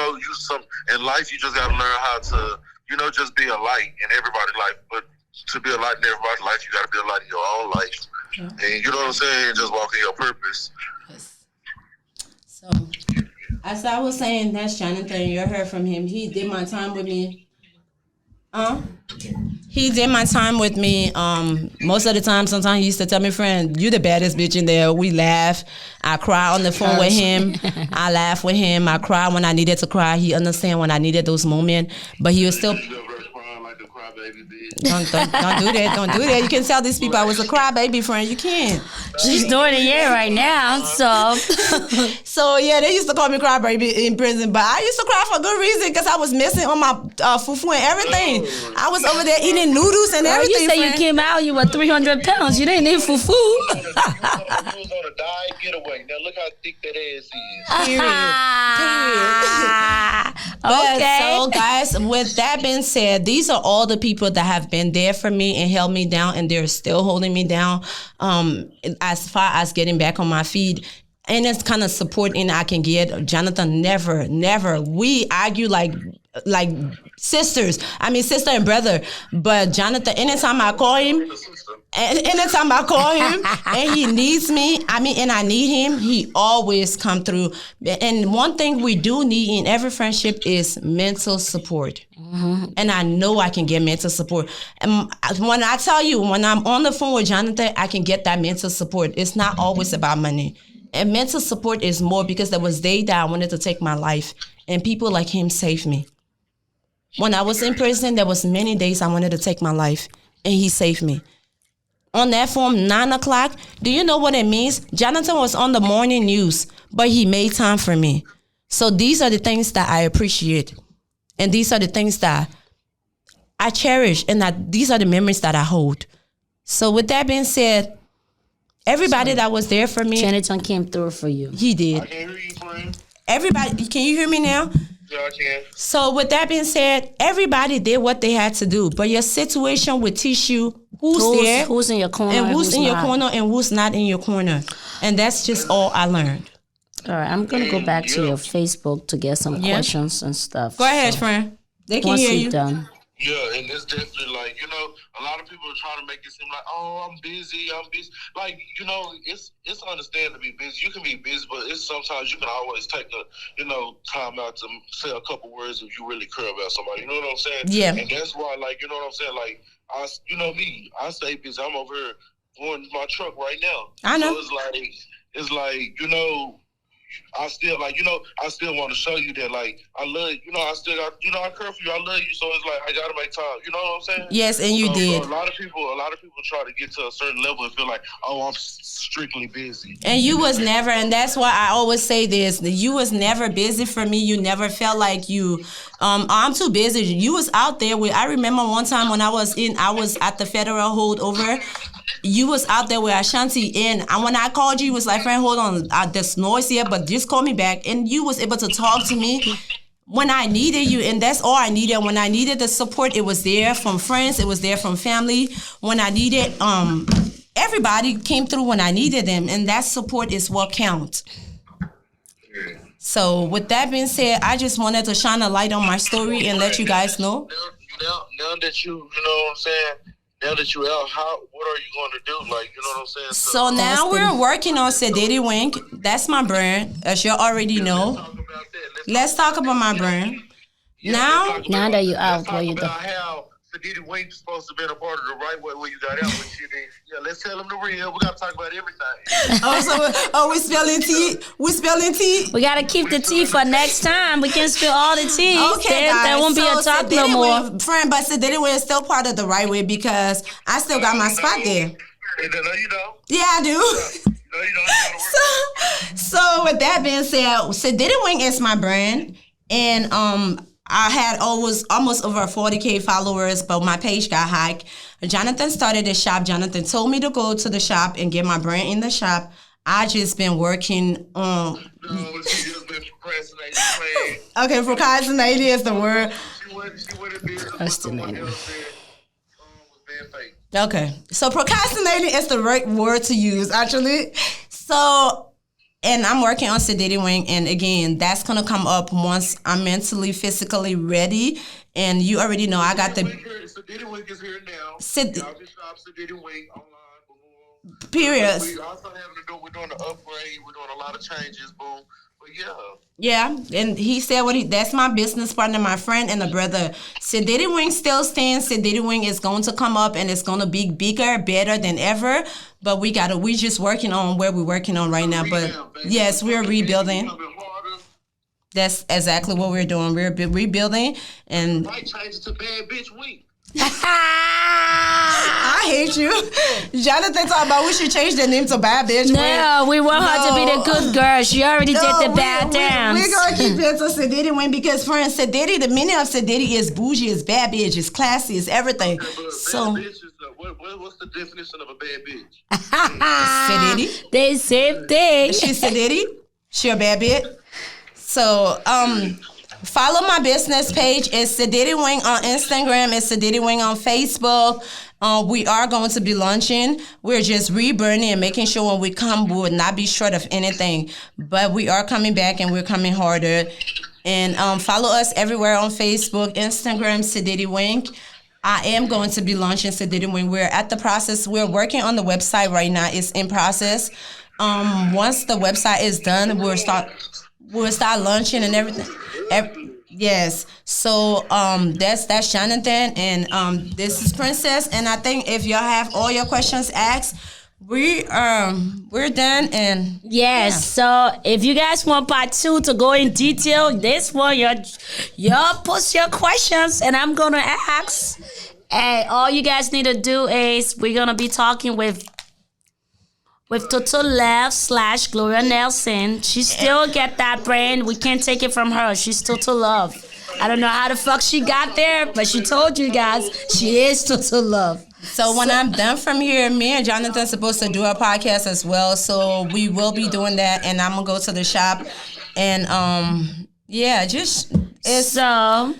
life, you just got to learn how to, just be a light in everybody's life. But to be a light in everybody's life, you got to be a light in your own life. Yeah. And you know what I'm saying? Just walk in your purpose. Yes. So, as I was saying, that's Jonathan. You heard from him. He did my time with me. He did my time with me. Most of the time, sometimes he used to tell me, friend, you the baddest bitch in there. We laugh. I cry on the phone with him. I laugh with him. I cry when I needed to cry. He understand when I needed those moments. But he was still... Don't do that. Don't do that. You can tell these people I was a crybaby, friend. You can't. She's doing it right now, so. So, yeah, they used to call me crybaby in prison. But I used to cry for a good reason because I was missing on my fufu and everything. I was over there eating noodles and everything. You say you came out, you were 300 pounds. You didn't eat fufu. You was on a diet getaway. Now look how thick that ass is. Period. Okay. So, guys, with that being said, these are all the people that have been there for me and held me down, and they're still holding me down as far as getting back on my feet. And it's kind of supporting I can get. Jonathan, never. We argue like sisters. I mean, sister and brother. But Jonathan, anytime I call him, and he needs me, and I need him, he always come through. And one thing we do need in every friendship is mental support. Mm-hmm. And I know I can get mental support. And when I tell you, when I'm on the phone with Jonathan, I can get that mental support. It's not always about money. And mental support is more because there was days that I wanted to take my life, and people like him saved me. When I was in prison, there was many days I wanted to take my life, and he saved me. On that phone, 9 o'clock, do you know what it means? Jonathan was on the morning news, but he made time for me. So these are the things that I appreciate. And these are the things that I cherish, and these are the memories that I hold. So with that being said, everybody that was there for me, Jonathan came through for you. he did. I can hear you, friend. Everybody, can you hear me now? Yeah, I can. So with that being said, everybody did what they had to do, but your situation will teach you who's there, Who's in your corner, and who's in your not. corner, and who's not in your corner. And that's just all I learned. All right, I'm gonna go back to your Facebook to get some questions and stuff. Go ahead, friend. They can Once hear you're you. done. Yeah, and it's definitely like, a lot of people are trying to make it seem like, oh, I'm busy. Like, it's understandable to be busy. You can be busy, but it's sometimes you can always take time out to say a couple words if you really care about somebody. You know what I'm saying? Yeah. And that's why, like, you know what I'm saying? Like, I stay busy. I'm over here going to my truck right now. I know. So it's like, I still I still want to show you that, like, I love you. I still got, I care for you. I love you. So it's like I gotta make time. You know what I'm saying? Yes, and you did. A lot of people try to get to a certain level and feel like, oh, I'm strictly busy. And you was never, and that's why I always say this: you was never busy for me. You never felt like you, I'm too busy. You was out there with. I remember one time when I was at the federal holdover. You was out there with Ashanti, and when I called you, you was like, friend, hold on, there's noise here, but just call me back. And you was able to talk to me when I needed you, and that's all I needed. When I needed the support, it was there from friends, it was there from family. When I needed, everybody came through when I needed them, and that support is what counts. So with that being said, I just wanted to shine a light on my story and let you guys know. Now that you know what I'm saying, now that you out, what are you going to do? Like, you know what I'm saying? So now we're working on Sedity Wink. That's my brand, as you already know. Let's talk about my brand. Now that you out, what you do? How Sedity Wink's supposed to be a part of the right way when you got out with shit. Yeah, let's tell them the real. We got to talk about everything. we spelling tea. We spelling tea. We gotta keep the tea for next time. We can spill all the tea. Okay, then guys. there won't be a talk no more. Friend, but Sedity Wink is still part of the right way because I still got my spot there. No, you don't. Yeah, I do. No, you don't. So with that being said, Sedity Wink is my brand, and I had almost over 40K followers, but my page got hacked. Jonathan started the shop. Jonathan told me to go to the shop and get my brand in the shop. I just been working on. No, she just been procrastinating. Okay, procrastinating is the word. She wouldn't be Procrastinating. was being fake. Okay, so procrastinating is the right word to use, actually. So. And I'm working on Sedity Wing, and again, that's gonna come up once I'm mentally, physically ready. And you already know I got the Sedity Wing is here now. Y'all can shop Sedity Wing online. Boom. Period. We also we're doing an upgrade. We're doing a lot of changes. Boom. But yeah, and he said that's my business partner, my friend, and a brother. Sedity Wing still stands. Sedity Wing is going to come up, and it's going to be bigger, better than ever. But we just working on where we're working on right now. But yes, we're rebuilding. That's exactly what we're doing. We're rebuilding, and might change it to Bad Bitch Week. I hate you. Jonathan talking about we should change the name to Bad Bitch. No, we want her to be the good girl. She already did the bad dance. We're going to keep it to Sedity Wing because, friends, Sedity, the meaning of Sedity is bougie, is bad bitch, is classy, is everything. Okay, So, bad bitch is what's the definition of a bad bitch? Sedity. They same thing. She's Sedity. She a bad bitch. So, follow my business page. It's Sedity Wing on Instagram. It's Sedity Wing on Facebook. We are going to be launching. We're just reburning and making sure when we come, we will not be short of anything. But we are coming back and we're coming harder. And follow us everywhere on Facebook, Instagram, Sedity Wing. I am going to be launching Sedity Wing. We're at the process. We're working on the website right now. It's in process. Once the website is done, we'll start launching and everything. Yes. So that's Jonathan, and this is Princess. And I think if y'all have all your questions asked, we're done. And Yes. So if you guys want part 2 to go in detail, this one y'all post your questions, and I'm gonna ask. Hey, all you guys need to do is we're gonna be talking with ToTo Love / Gloria Nelson. She still get that brand. We can't take it from her. She's ToTo Love. I don't know how the fuck she got there, but she told you guys she is ToTo Love. So when I'm done from here, me and Jonathan's supposed to do a podcast as well. So we will be doing that, and I'm gonna go to the shop, and yeah, just it's no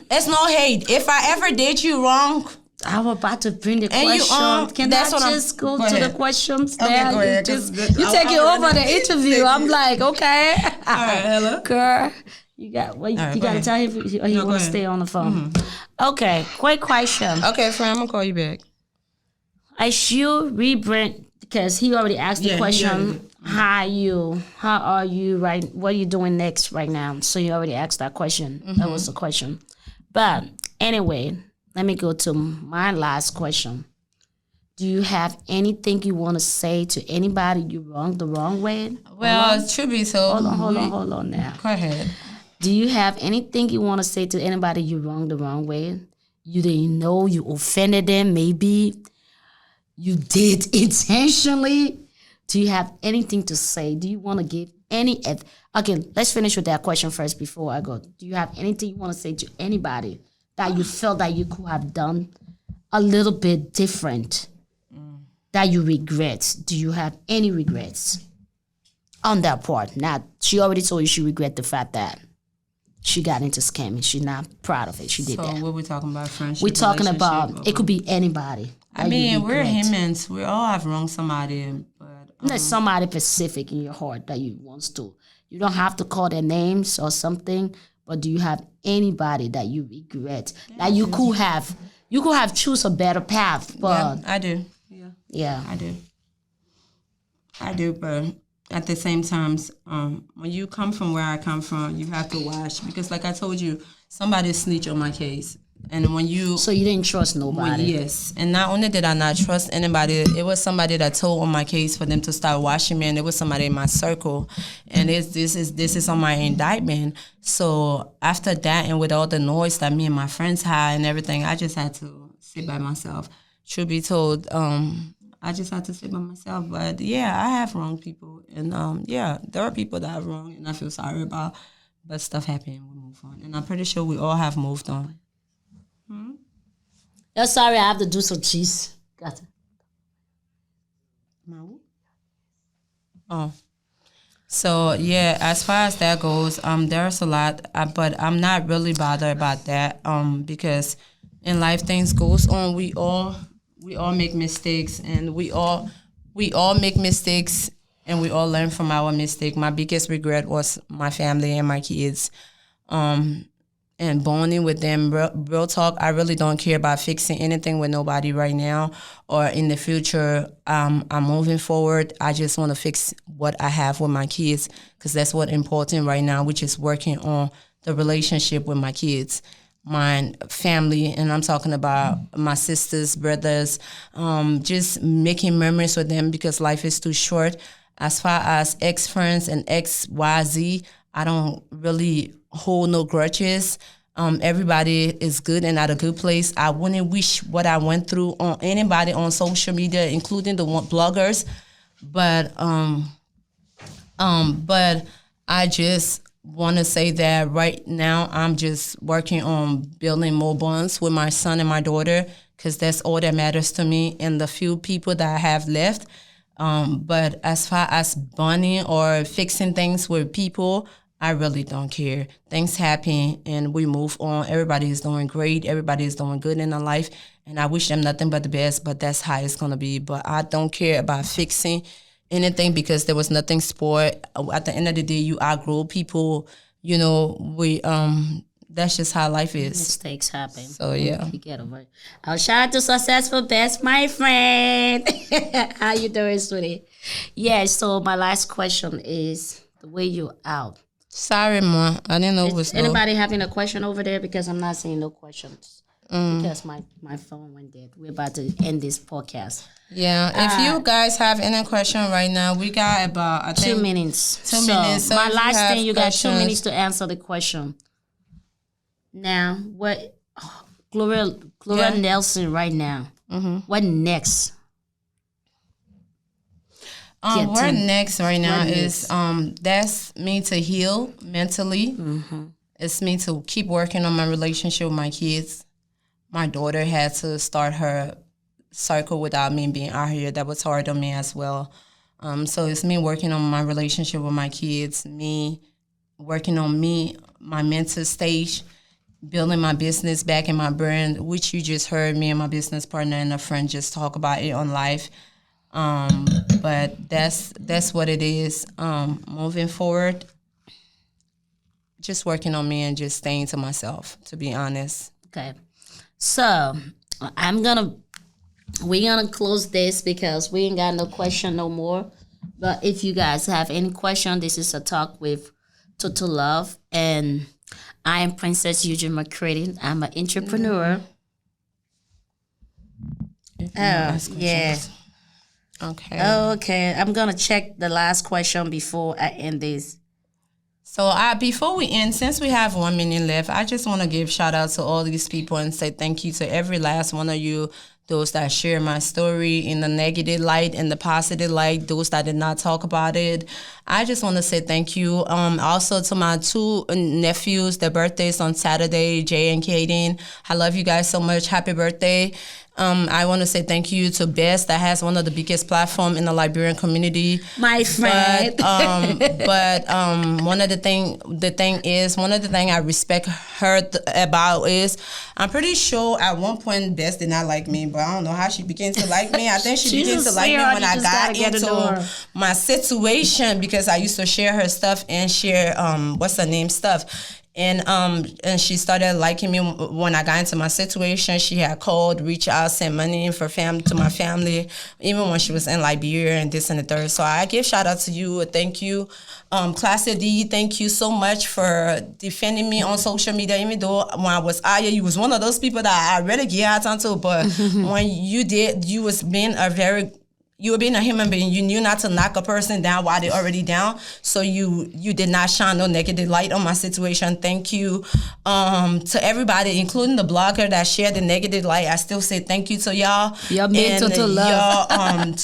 hate. If I ever did you wrong, I was about to bring the and question. Can that's I what just go go to ahead. the questions? Okay, there? go ahead. You take it over the interview. I'm like, okay. All right, hello. Girl, you got you got to tell him or you want to stay on the phone. Mm-hmm. Okay, quick question. Okay, friend, I'm gonna call you back. As you rebrand, because he already asked the question, how are you right? What are you doing next right now? So you already asked that question. Mm-hmm. That was the question. But anyway, let me go to my last question. Do you have anything you want to say to anybody you wronged the wrong way? Well, truth be told, hold on now. Go ahead. Do you have anything you want to say to anybody you wronged the wrong way? You didn't know, you offended them, maybe you did intentionally. Do you have anything to say? Do you want to give any... Okay, let's finish with that question first before I go. Do you have anything you want to say to anybody that you felt that you could have done a little bit different, that you regret? Do you have any regrets on that part? Now, she already told you she regret the fact that she got into scamming. She's not proud of it. She did that. So what we talking about, friendship? We're talking about, it could be anybody. I mean, we're humans. We all have wronged somebody. But there's somebody specific in your heart that you want to. You don't have to call their names or something, but do you have anybody that you regret? Like you could have choose a better path, but... Yeah, I do. Yeah. I do, but at the same time, when you come from where I come from, you have to watch. Because like I told you, somebody snitched on my case. And when you... So you didn't trust nobody? Yes. And not only did I not trust anybody, it was somebody that told on my case for them to start watching me, and it was somebody in my circle. And this is on my indictment. So after that, and with all the noise that me and my friends had and everything, I just had to sit by myself. Truth be told, I just had to sit by myself. But yeah, I have wronged people. And yeah, there are people that I've wronged and I feel sorry about. But stuff happened, we move on. And I'm pretty sure we all have moved on. Oh, sorry, I have to do some cheese. Got it. Oh. So, yeah, as far as that goes, there's a lot, but I'm not really bothered about that because in life things goes on. We all make mistakes, and we all make mistakes, and we all learn from our mistake. My biggest regret was my family and my kids. And bonding with them. Real talk, I really don't care about fixing anything with nobody right now or in the future. I'm moving forward. I just want to fix what I have with my kids because that's what's important right now, which is working on the relationship with my kids, my family, and I'm talking about my sisters, brothers, just making memories with them because life is too short. As far as ex-friends and ex-YZ, I don't really hold no grudges. Everybody is good and at a good place. I wouldn't wish what I went through on anybody on social media, including the bloggers. But I just want to say that right now I'm just working on building more bonds with my son and my daughter because that's all that matters to me and the few people that I have left. But as far as bonding or fixing things with people, I really don't care. Things happen and we move on. Everybody is doing great. Everybody is doing good in their life. And I wish them nothing but the best, but that's how it's going to be. But I don't care about fixing anything because there was nothing spoiled. At the end of the day, you outgrow people. You know, that's just how life is. Mistakes happen. So, yeah. You get over it. I'll shout out to Successful Best, my friend. How you doing, sweetie? Yeah, so my last question is the way you're out. Sorry, Ma. I didn't know it was anybody having a question over there? Because I'm not seeing no questions. Because my phone went dead. We're about to end this podcast. Yeah. If you guys have any question right now, we got about, I think, 2 minutes. 2 minutes. So my last thing, you got 2 minutes to answer the question. Now, what Gloria Nelson right now, what next? What next right now is that's me to heal mentally It's me to keep working on my relationship with my kids. My daughter had to start her cycle without me being out here. That was hard on me as well. So it's me working on my relationship with my kids, me working on me, my mental stage, building my business back in my brand, which you just heard me and my business partner and a friend just talk about it on live. But that's what it is. Moving forward, just working on me and just staying to myself, to be honest. Okay. So we're gonna close this because we ain't got no question no more. But if you guys have any question, this is a talk with ToTo Love, and I am Princess Eugene McCready. I'm an entrepreneur. Oh, yeah. Okay. Okay, I'm gonna check the last question before I end this. So before we end, since we have 1 minute left, I just want to give shout out to all these people and say thank you to every last one of you, those that share my story in the negative light and the positive light, those that did not talk about it. I just want to say thank you. Also to my 2 nephews, their birthdays on Saturday, Jay and Kaden. I love you guys so much. Happy birthday. I want to say thank you to Bess, that has one of the biggest platform in the Liberian community. My friend. But one of the thing I respect her about is, I'm pretty sure at one point Bess did not like me, but I don't know how she began to like me. I think she began to like me when I got into my situation, because I used to share her stuff and share stuff. And she started liking me when I got into my situation. She had called, reached out, sent money to my family, even when she was in Liberia and this and the third. So I give shout out to you. Thank you. Classy D, thank you so much for defending me on social media. Even though when I was out here, you was one of those people that I really get out onto. But when you did, you was being you were being a human being. You knew not to knock a person down while they're already down. So you did not shine no negative light on my situation. Thank you to everybody, including the blogger that shared the negative light. I still say thank you to y'all. Y'all meant ToTo Love.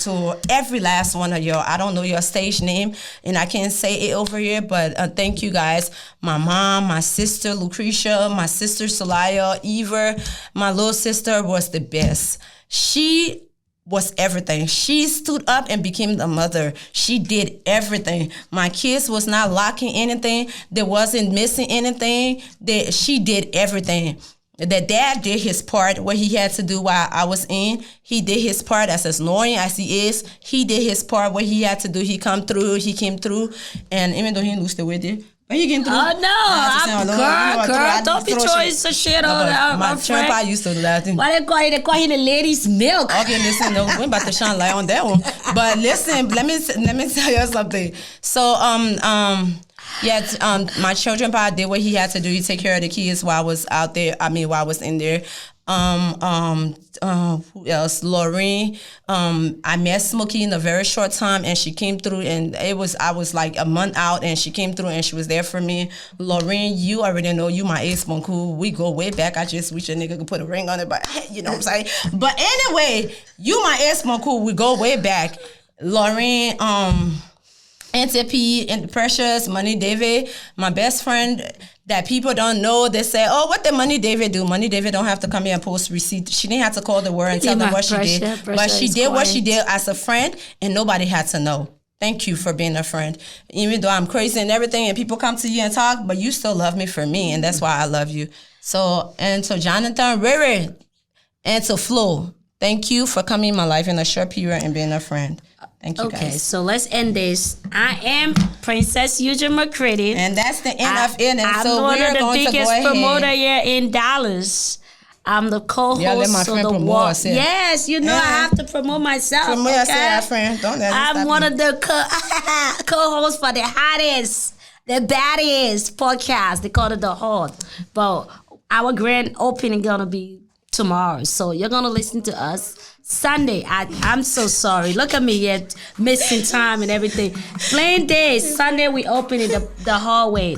To every last one of y'all. I don't know your stage name, and I can't say it over here, but thank you guys. My mom, my sister Lucretia, my sister Solaya, Eva, my little sister was the best. She was everything. She stood up and became the mother. She did everything. My kids was not lacking anything. They wasn't missing anything. She did everything. The dad did his part, what he had to do while I was in. He did his part as annoying as he is. He did his part, what he had to do. He came through. And even though he lost the with it, but he came through. Oh no, girl, don't be throwing some shit on my friend. I used to do that. Why they call him the lady's milk? Okay, listen, no, we're about to shine light on that one. But listen, let me tell you something. So my children pa did what he had to do. He take care of the kids while I was out there. While I was in there. Who else? Lorraine. I met Smokey in a very short time, and she came through, and I was like a month out, and she came through, and she was there for me. Lorraine, you already know, you my ex cool. We go way back. I just wish a nigga could put a ring on it, but you know what I'm saying. But anyway, you my ex cool. We go way back. Lorraine, Auntie P, and Precious, Money David, my best friend that people don't know. They say, oh, what did Money David do? Money David don't have to come here and post receipt. She didn't have to call the word and tell them what she did. But she did what she did as a friend, and nobody had to know. Thank you for being a friend. Even though I'm crazy and everything, and people come to you and talk, but you still love me for me, and that's why I love you. So, and to Jonathan, Riri, and to Flo, thank you for coming in my life in a short period and being a friend. Thank you, guys. Okay, so let's end this. I am Princess Eugene McCready. And that's the end of it. And I'm so one we're of the going to go biggest ahead. promoter here in Dallas. I'm the co-host Yeah, let my of friend the promote walk. us, yeah. Yes, you know I have to promote myself. Promote okay? yourself, friend. Don't let I'm one of the co-hosts for the hottest, the baddest podcast. They call it The Hot. But our grand opening gonna be tomorrow. So you're gonna listen to us Sunday. I'm so sorry. Look at me yet missing time and everything. Plain days. Sunday we open in the hallway.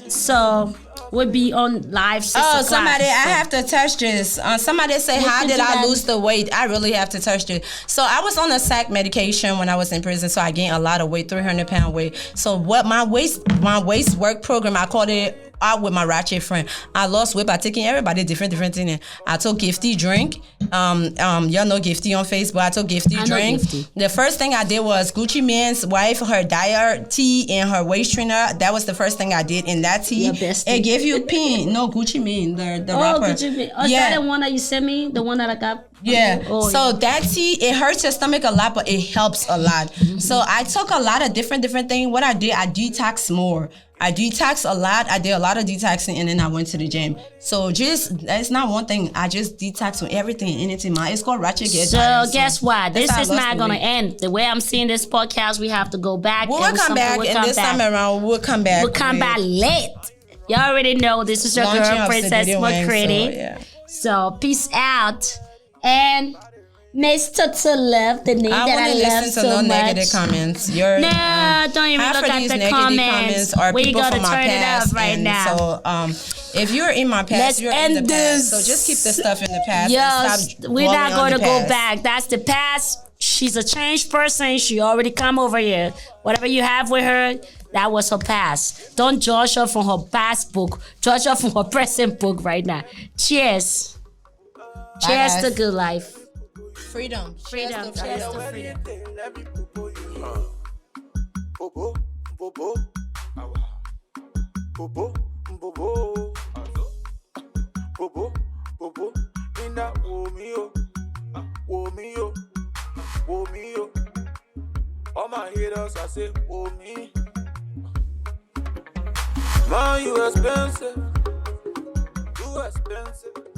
So We'll be on live 6 o'clock. Somebody, I have to touch this. Somebody say, how did I lose the weight? I really have to touch this. So I was on a SAC medication when I was in prison, so I gained a lot of weight, 300-pound weight. So what my waist work program, I called it out with my ratchet friend. I lost weight by taking everybody different things. I took Gifty drink. Y'all know Gifty on Facebook. I took Gifty drink. The first thing I did was Gucci Mane's wife, her diet tea and her waist trainer. That was the first thing I did in that tea. It gave you pain. No, Gucci Mane, the rapper. Gucci Mane. Oh, yeah. Is that the one that you sent me? The one that I got? Yeah. So that tea, it hurts your stomach a lot, but it helps a lot. Mm-hmm. So I took a lot of different things. What I did, I detoxed more. I detoxed a lot. I did a lot of detoxing, and then I went to the gym. So it's not one thing. I just detox with everything and anything. It's called Ratchet Get Tired. So guess what? This is not going to end. The way I'm seeing this podcast, we have to go back. We'll come back, and this time around, we'll come back. We'll come back late. You already know this is your girl, Princess McCready. So peace out. And Miss ToTo Love, the name that I love so much. I wouldn't listen to no negative comments. Don't even look at the comments. Are we people gotta from my turn past, it up right now. So if you're in my past, let's you're end in the this. past. So just keep the stuff in the past. Yes, and stop we're not going to go past. back. That's the past. She's a changed person. She already come over here. Whatever you have with her, that was her past. Don't judge her from her past book. Judge her from her present book right now. Cheers. Cheers to good life. Freedom. Freedom. Cheers to freedom. All my haters, I say, oh me. Man, you expensive. You expensive.